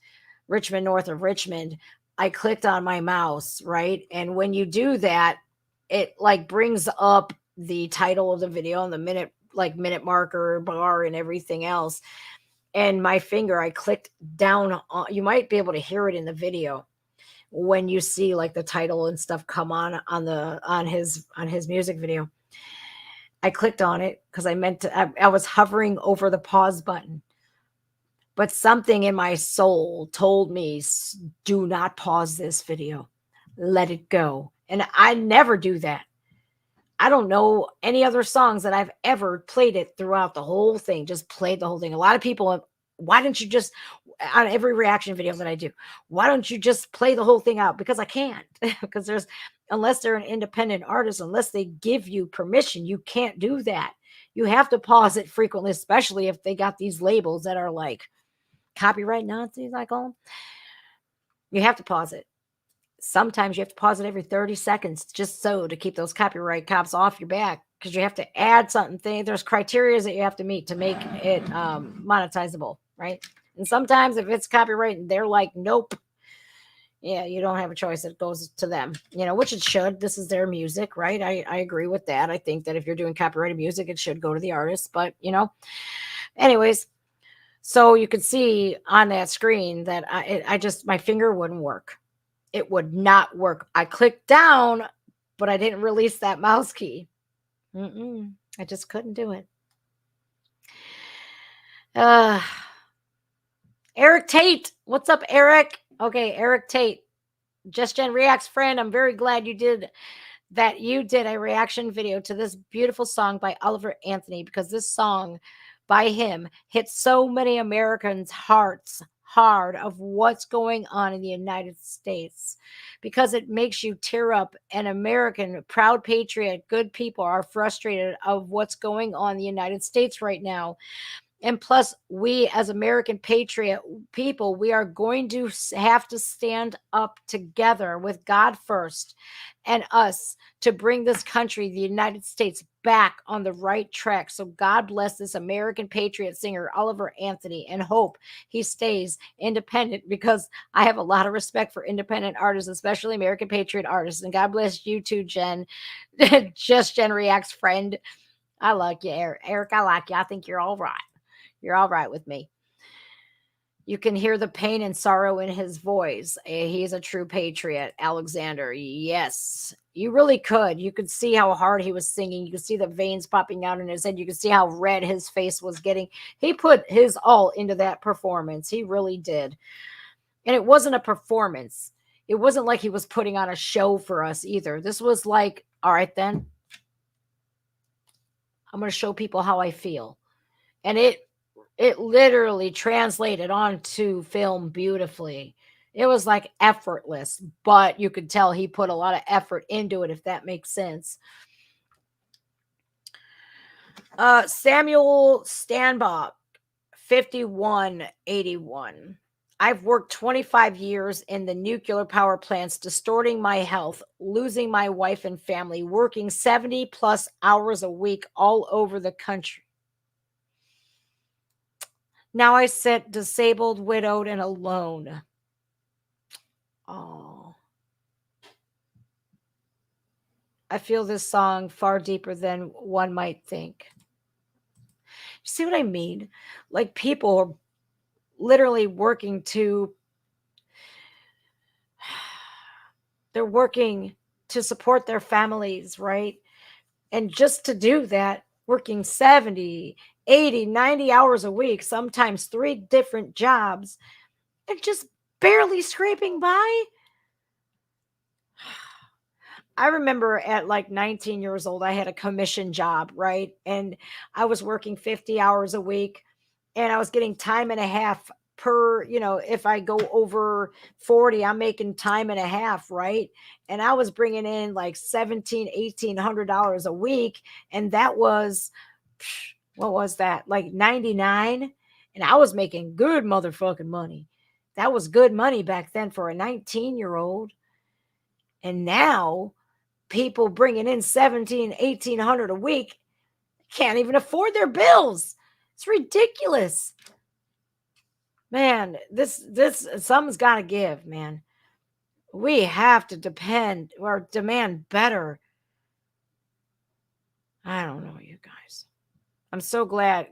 Richmond, north of Richmond. I clicked on my mouse, right? And when you do that, it like brings up the title of the video and the minute marker bar and everything else. And my finger, I clicked down on, you might be able to hear it in the video when you see like the title and stuff come on his music video. I clicked on it because I was hovering over the pause button, but something in my soul told me, do not pause this video, let it go. And I never do that. I don't know any other songs that I've ever played it throughout the whole thing, just played the whole thing. A lot of people, why don't you just, on every reaction video that I do, why don't you just play the whole thing out? Because I can't. Because unless they're an independent artist, unless they give you permission, you can't do that. You have to pause it frequently, especially if they got these labels that are like copyright Nazis, I call them. You have to pause it. Sometimes you have to pause it every 30 seconds just so to keep those copyright cops off your back, because you have to add something. There's criteria that you have to meet to make it monetizable, right? And sometimes if it's copyright, they're like, nope. Yeah, you don't have a choice. It goes to them, which it should. This is their music, right? I agree with that. I think that if you're doing copyrighted music, it should go to the artist. But, anyways, so you could see on that screen that my finger wouldn't work. It would not work. I clicked down, but I didn't release that mouse key. I just couldn't do it. Eric Tate. What's up, Eric? Okay, Eric Tate. Just Jen Reacts friend. I'm very glad you did a reaction video to this beautiful song by Oliver Anthony, because this song by him hit so many Americans' hearts hard of what's going on in the United States, because it makes you tear up. An American, proud patriot, good people are frustrated of what's going on in the United States right now. And plus, we as American patriot people, we are going to have to stand up together with God first and us to bring this country, the United States, back on the right track. So God bless this American patriot singer, Oliver Anthony, and hope he stays independent, because I have a lot of respect for independent artists, especially American patriot artists. And God bless you too, Jen. Just Jen Reacts friend. I like you, Eric. Eric, I like you. I think you're all right. You're all right with me. You can hear the pain and sorrow in his voice. He's a true patriot, Alexander. Yes, you really could. You could see how hard he was singing. You could see the veins popping out in his head. You could see how red his face was getting. He put his all into that performance. He really did. And it wasn't a performance. It wasn't like he was putting on a show for us either. This was like, all right, then I'm going to show people how I feel. And it literally translated onto film beautifully. It was like effortless, but you could tell he put a lot of effort into it, if that makes sense. Samuel Stanbach, 5181. I've worked 25 years in the nuclear power plants, distorting my health, losing my wife and family, working 70 plus hours a week all over the country. Now I sit disabled, widowed, and alone. Oh. I feel this song far deeper than one might think. You see what I mean? Like, people are literally working to, they're working to support their families, right? And just to do that, working 70, 80, 90 hours a week, sometimes 3 different jobs, and just barely scraping by. I remember at like 19 years old, I had a commission job, right? And I was working 50 hours a week, and I was getting time and a half per, if I go over 40, I'm making time and a half, right? And I was bringing in like $1,800 a week. And that was, what was that? Like 99. And I was making good motherfucking money. That was good money back then for a 19-year-old. And now people bringing in 1,800 a week can't even afford their bills. It's ridiculous. Man, this something's got to give, man. We have to depend or demand better. I don't know, you guys. I'm so glad.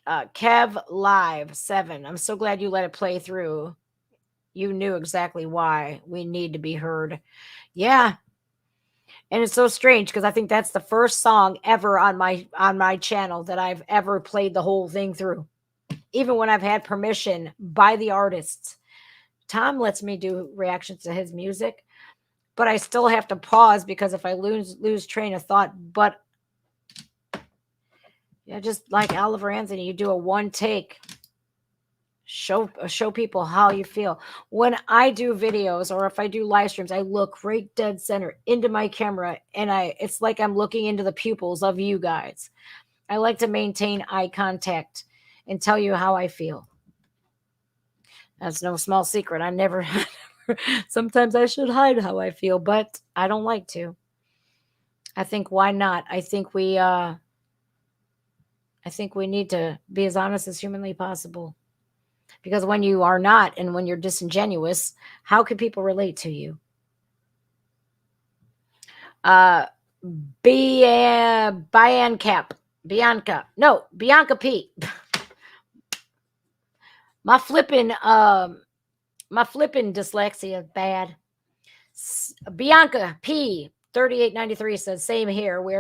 Kev Live 7. I'm so glad you let it play through. You knew exactly why we need to be heard. Yeah. And it's so strange because I think that's the first song ever on my channel that I've ever played the whole thing through. Even when I've had permission by the artists. Tom lets me do reactions to his music, but I still have to pause because if I lose train of thought. But yeah, just like Oliver Anthony, you do a one take. Show people how you feel. When I do videos or if I do live streams, I look right dead center into my camera, and it's like I'm looking into the pupils of you guys. I like to maintain eye contact and tell you how I feel. That's no small secret. I never sometimes I should hide how I feel, but I don't like to. I think, why not? I think we need to be as honest as humanly possible. Because when you are not, and when you're disingenuous, how can people relate to you? Bianca P. my flipping dyslexia is bad. Bianca P. 3893 says, same here. We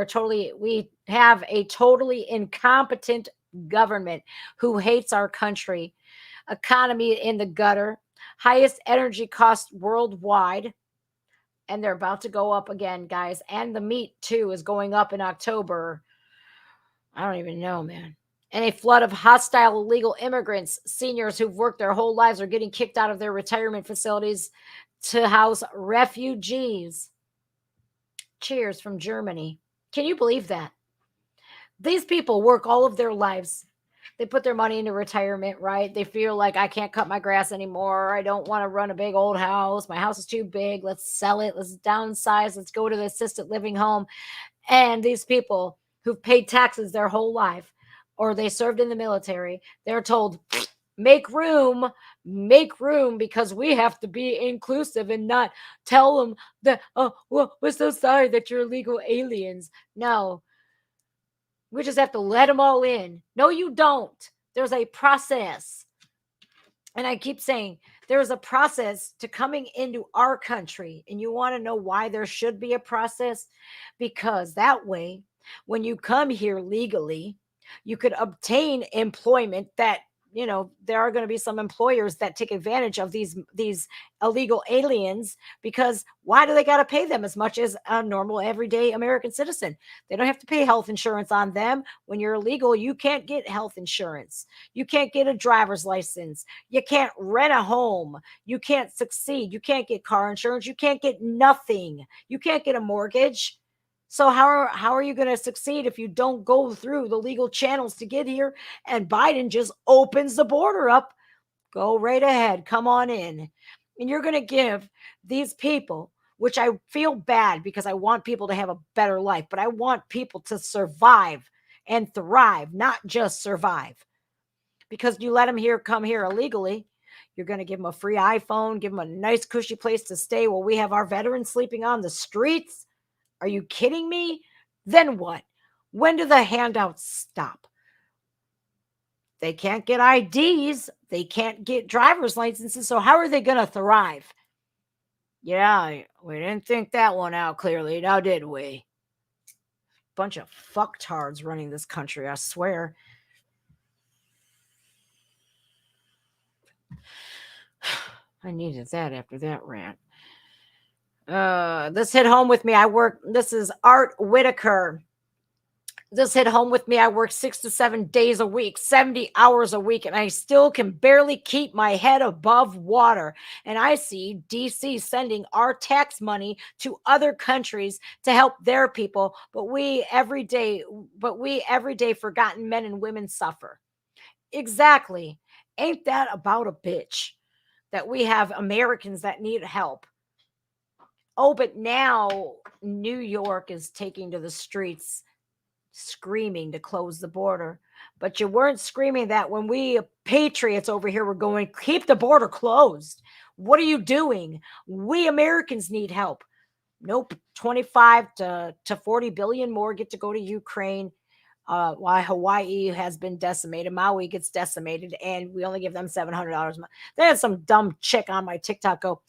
have a totally incompetent government who hates our country. Economy in the gutter, highest energy costs worldwide, and they're about to go up again, guys. And the meat too is going up in October. I don't even know, man. And a flood of hostile illegal immigrants, seniors who've worked their whole lives are getting kicked out of their retirement facilities to house refugees. Cheers from Germany. Can you believe that? These people work all of their lives. They put their money into retirement, right? They feel like, I can't cut my grass anymore. I don't want to run a big old house. My house is too big. Let's sell it. Let's downsize. Let's go to the assisted living home. And these people who've paid taxes their whole life, or they served in the military, they're told, make room, because we have to be inclusive and not tell them that, oh, well, we're so sorry that you're illegal aliens. No. We just have to let them all in. No, you don't. There's a process. And I keep saying there is a process to coming into our country. And you want to know why there should be a process? Because that way, when you come here legally, you could obtain employment that, there are going to be some employers that take advantage of these illegal aliens, because why do they got to pay them as much as a normal everyday American citizen? They don't have to pay health insurance on them. When you're illegal, you can't get health insurance. You can't get a driver's license. You can't rent a home. You can't succeed. You can't get car insurance. You can't get nothing. You can't get a mortgage. So how are you going to succeed if you don't go through the legal channels to get here? And Biden just opens the border up. Go right ahead. Come on in. And you're going to give these people, which I feel bad because I want people to have a better life, but I want people to survive and thrive, not just survive. Because you let them come here illegally, you're going to give them a free iPhone, give them a nice cushy place to stay while we have our veterans sleeping on the streets. Are you kidding me? Then what? When do the handouts stop? They can't get IDs. They can't get driver's licenses. So how are they going to thrive? Yeah, we didn't think that one out clearly, now did we? Bunch of fucktards running this country, I swear. I needed that after that rant. This hit home with me. This is Art Whitaker. This hit home with me. I work 6 to 7 days a week, 70 hours a week, and I still can barely keep my head above water. And I see DC sending our tax money to other countries to help their people, but we everyday forgotten men and women suffer. Exactly. Ain't that about a bitch that we have Americans that need help? Oh, but now New York is taking to the streets screaming to close the border. But you weren't screaming that when we patriots over here were going, keep the border closed. What are you doing? We Americans need help. Nope. 25 to 40 billion more get to go to Ukraine. Why Hawaii has been decimated. Maui gets decimated, and we only give them $700 a month. There's some dumb chick on my TikTok go,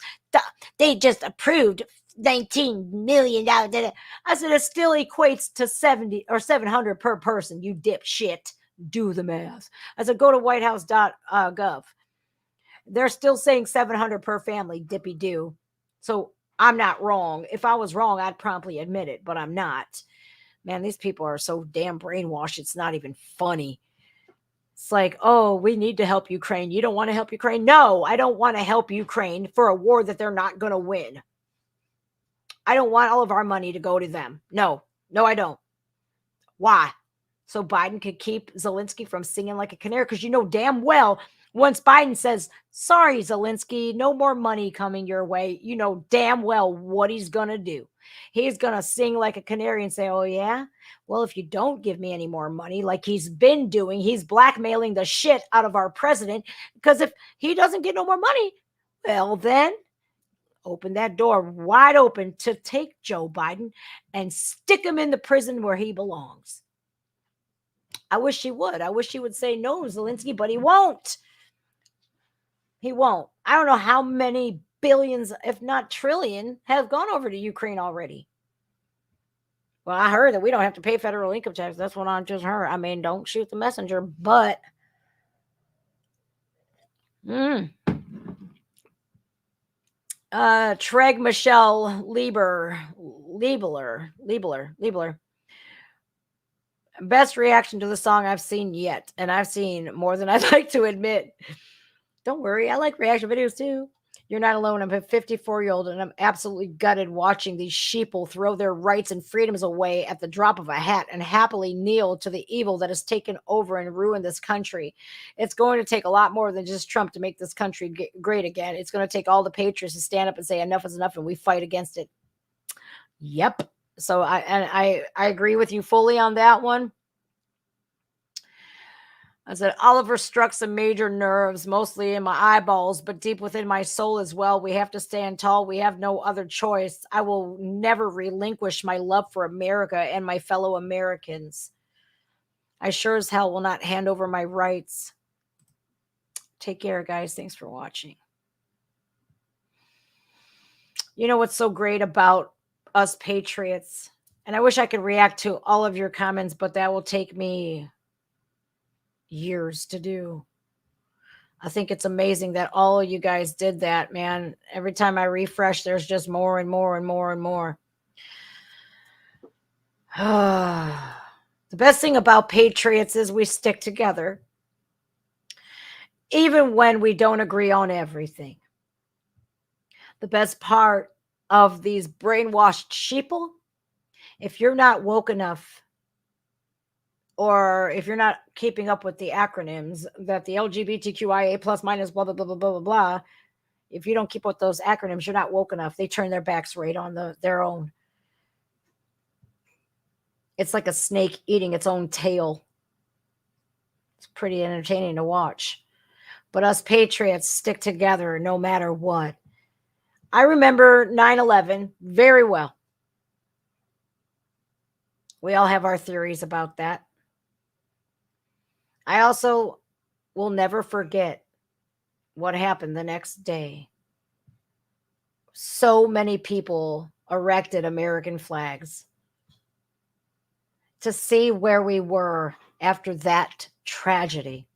they just approved $19 million. I said, it still equates to 70 or 700 per person, you dipshit. Do the math. I said, go to whitehouse.gov. They're still saying 700 per family, dippy do. So I'm not wrong. If I was wrong, I'd promptly admit it, but I'm not. Man, these people are so damn brainwashed. It's not even funny. It's like, oh, we need to help Ukraine. You don't want to help Ukraine? No, I don't want to help Ukraine for a war that they're not going to win. I don't want all of our money to go to them. No, I don't. Why? So Biden could keep Zelensky from singing like a canary, because you know damn well once Biden says, sorry, Zelensky, no more money coming your way, you know damn well what he's going to do. He's going to sing like a canary and say, oh, yeah? Well, if you don't give me any more money, like he's been doing, he's blackmailing the shit out of our president, because if he doesn't get no more money, well, then open that door wide open to take Joe Biden and stick him in the prison where he belongs. I wish he would. I wish he would say no, Zelensky, but he won't. He won't. I don't know how many billions, if not trillion, have gone over to Ukraine already. Well, I heard that we don't have to pay federal income tax. That's what I just heard. I mean, don't shoot the messenger, but Treg Michelle Liebler. Best reaction to the song I've seen yet. And I've seen more than I'd like to admit. Don't worry, I like reaction videos too. You're not alone. I'm a 54-year-old and I'm absolutely gutted watching these sheeple throw their rights and freedoms away at the drop of a hat and happily kneel to the evil that has taken over and ruined this country. It's going to take a lot more than just Trump to make this country great again. It's going to take all the patriots to stand up and say enough is enough and we fight against it. Yep. So I agree with you fully on that one. I said, Oliver struck some major nerves, mostly in my eyeballs, but deep within my soul as well. We have to stand tall. We have no other choice. I will never relinquish my love for America and my fellow Americans. I sure as hell will not hand over my rights. Take care, guys. Thanks for watching. You know what's so great about us patriots? And I wish I could react to all of your comments, but that will take me years to do. I think it's amazing that all of you guys did that, man. Every time I refresh, there's just more and more and more and more. The best thing about patriots is we stick together, even when we don't agree on everything. The best part of these brainwashed sheeple, if you're not woke enough, or if you're not keeping up with the acronyms that the LGBTQIA plus minus blah blah blah blah blah blah blah, if you don't keep with those acronyms, you're not woke enough. They turn their backs right on their own. It's like a snake eating its own tail. It's pretty entertaining to watch. But us patriots stick together no matter what. I remember 9/11 very well. We all have our theories about that. I also will never forget what happened the next day. So many people erected American flags. To see where we were after that tragedy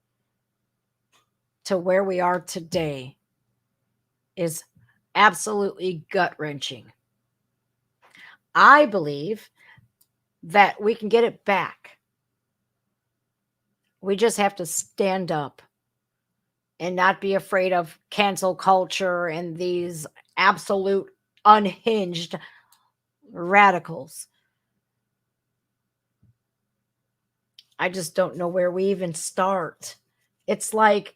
to where we are today is absolutely gut-wrenching. I believe that we can get it back. We just have to stand up and not be afraid of cancel culture and these absolute unhinged radicals. I just don't know where we even start. It's like,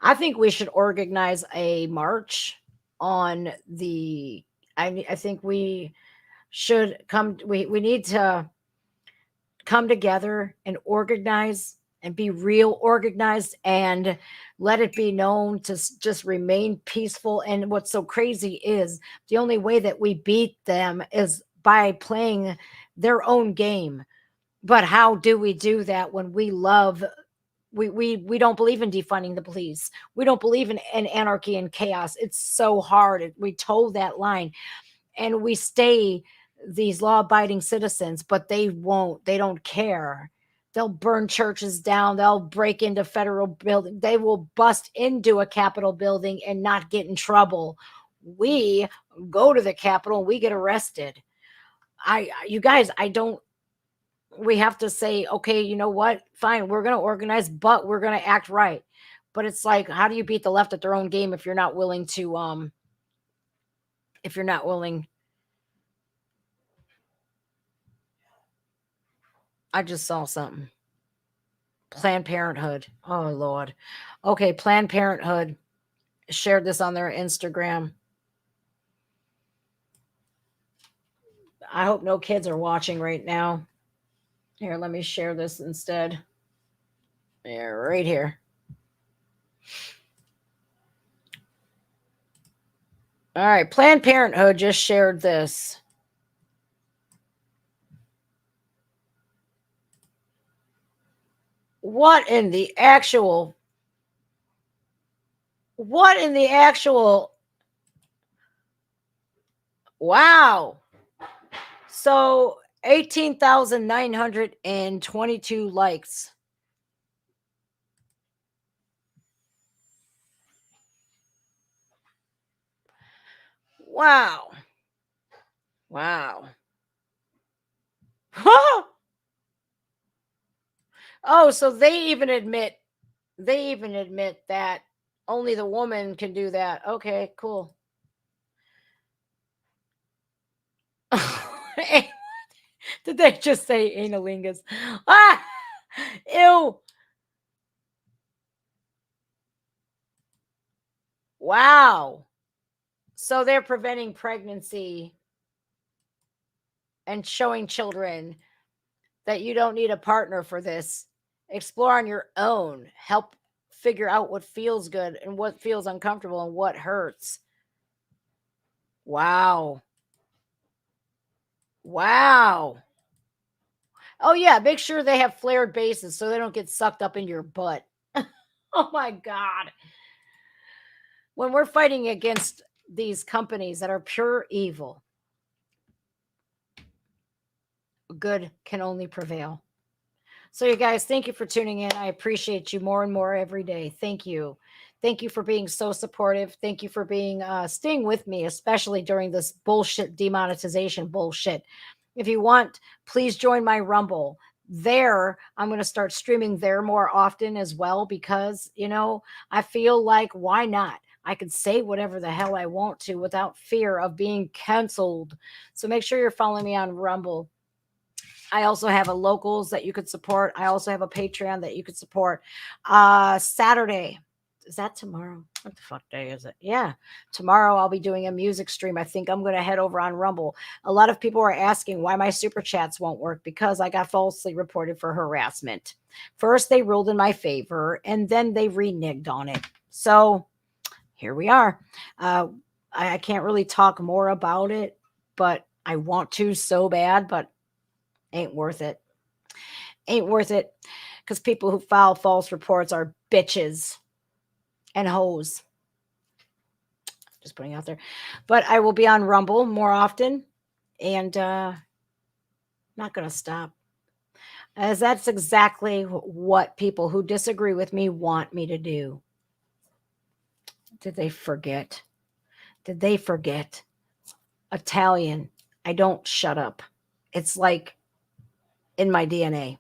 I think we should organize a march on the, I think we should come, we need to come together and organize and be real organized and let it be known to just remain peaceful. And what's so crazy is the only way that we beat them is by playing their own game. But how do we do that when we love, we don't believe in defunding the police. We don't believe in anarchy and chaos. It's so hard. We toe that line and we stay these law-abiding citizens, but they won't. They don't care. They'll burn churches down. They'll break into federal buildings. They will bust into a Capitol building and not get in trouble. We go to the Capitol and we get arrested. You guys, we have to say, okay, you know what? Fine, we're going to organize, but we're going to act right. But it's like, how do you beat the left at their own game if you're not willing to, if you're not willing? I just saw something. Planned Parenthood. Oh, Lord. Okay, Planned Parenthood shared this on their Instagram. I hope no kids are watching right now. Here, let me share this instead. Yeah, right here. All right, Planned Parenthood just shared this. What in the actual? Wow. So 18,922 likes. Wow. Wow. Oh, so they even admit that only the woman can do that. Okay, cool. Did they just say analingus? Ah, ew. Wow. So they're preventing pregnancy and showing children that you don't need a partner for this. Explore on your own. Help figure out what feels good and what feels uncomfortable and what hurts. Wow. Wow. Oh, yeah. Make sure they have flared bases so they don't get sucked up in your butt. Oh my God. When we're fighting against these companies that are pure evil, good can only prevail. So, you guys, thank you for tuning in. I appreciate you more and more every day. Thank you. Thank you for being so supportive. Thank you for being staying with me, especially during this bullshit demonetization bullshit. If you want, please join my Rumble. There, I'm going to start streaming there more often as well because, I feel like why not? I can say whatever the hell I want to without fear of being canceled. So make sure you're following me on Rumble. I also have a locals that you could support. I also have a Patreon that you could support. Saturday. Is that tomorrow? What the fuck day is it? Yeah. Tomorrow I'll be doing a music stream. I think I'm going to head over on Rumble. A lot of people are asking why my super chats won't work because I got falsely reported for harassment. First, they ruled in my favor and then they reneged on it. So here we are. I can't really talk more about it, but I want to so bad, but ain't worth it. Ain't worth it because people who file false reports are bitches and hoes. Just putting out there. But I will be on Rumble more often and not going to stop. As that's exactly what people who disagree with me want me to do. Did they forget? Did they forget? Italian. I don't shut up. It's like in my DNA.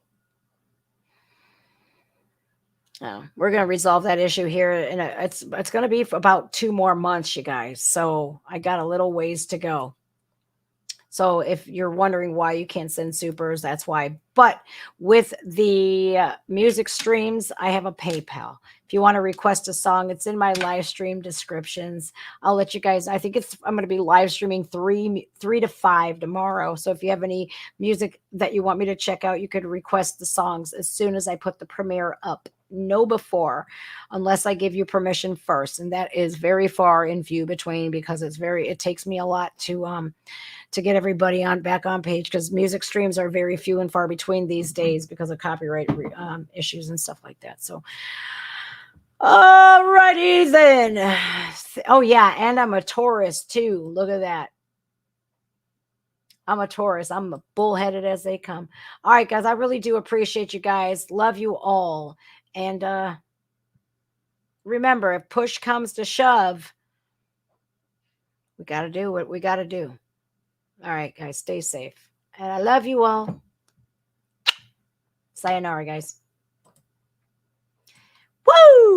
We're going to resolve that issue here. And it's going to be for about 2 more months, you guys. So I got a little ways to go. So if you're wondering why you can't send supers, that's why. But with the music streams, I have a PayPal. If you want to request a song, it's in my live stream descriptions. I'll let you guys. I'm going to be live streaming 3 to 5 tomorrow. So if you have any music that you want me to check out, you could request the songs as soon as I put the premiere up. No before, unless I give you permission first, and that is very far in few between because it takes me a lot to get everybody back on page because music streams are very few and far between these days because of copyright issues and stuff like that. So, alrighty then. Oh yeah, and I'm a Taurus too. Look at that. I'm a Taurus. I'm a bullheaded as they come. All right, guys. I really do appreciate you guys. Love you all. And remember, if push comes to shove, we got to do what we got to do. All right, guys. Stay safe. And I love you all. Sayonara, guys. Woo!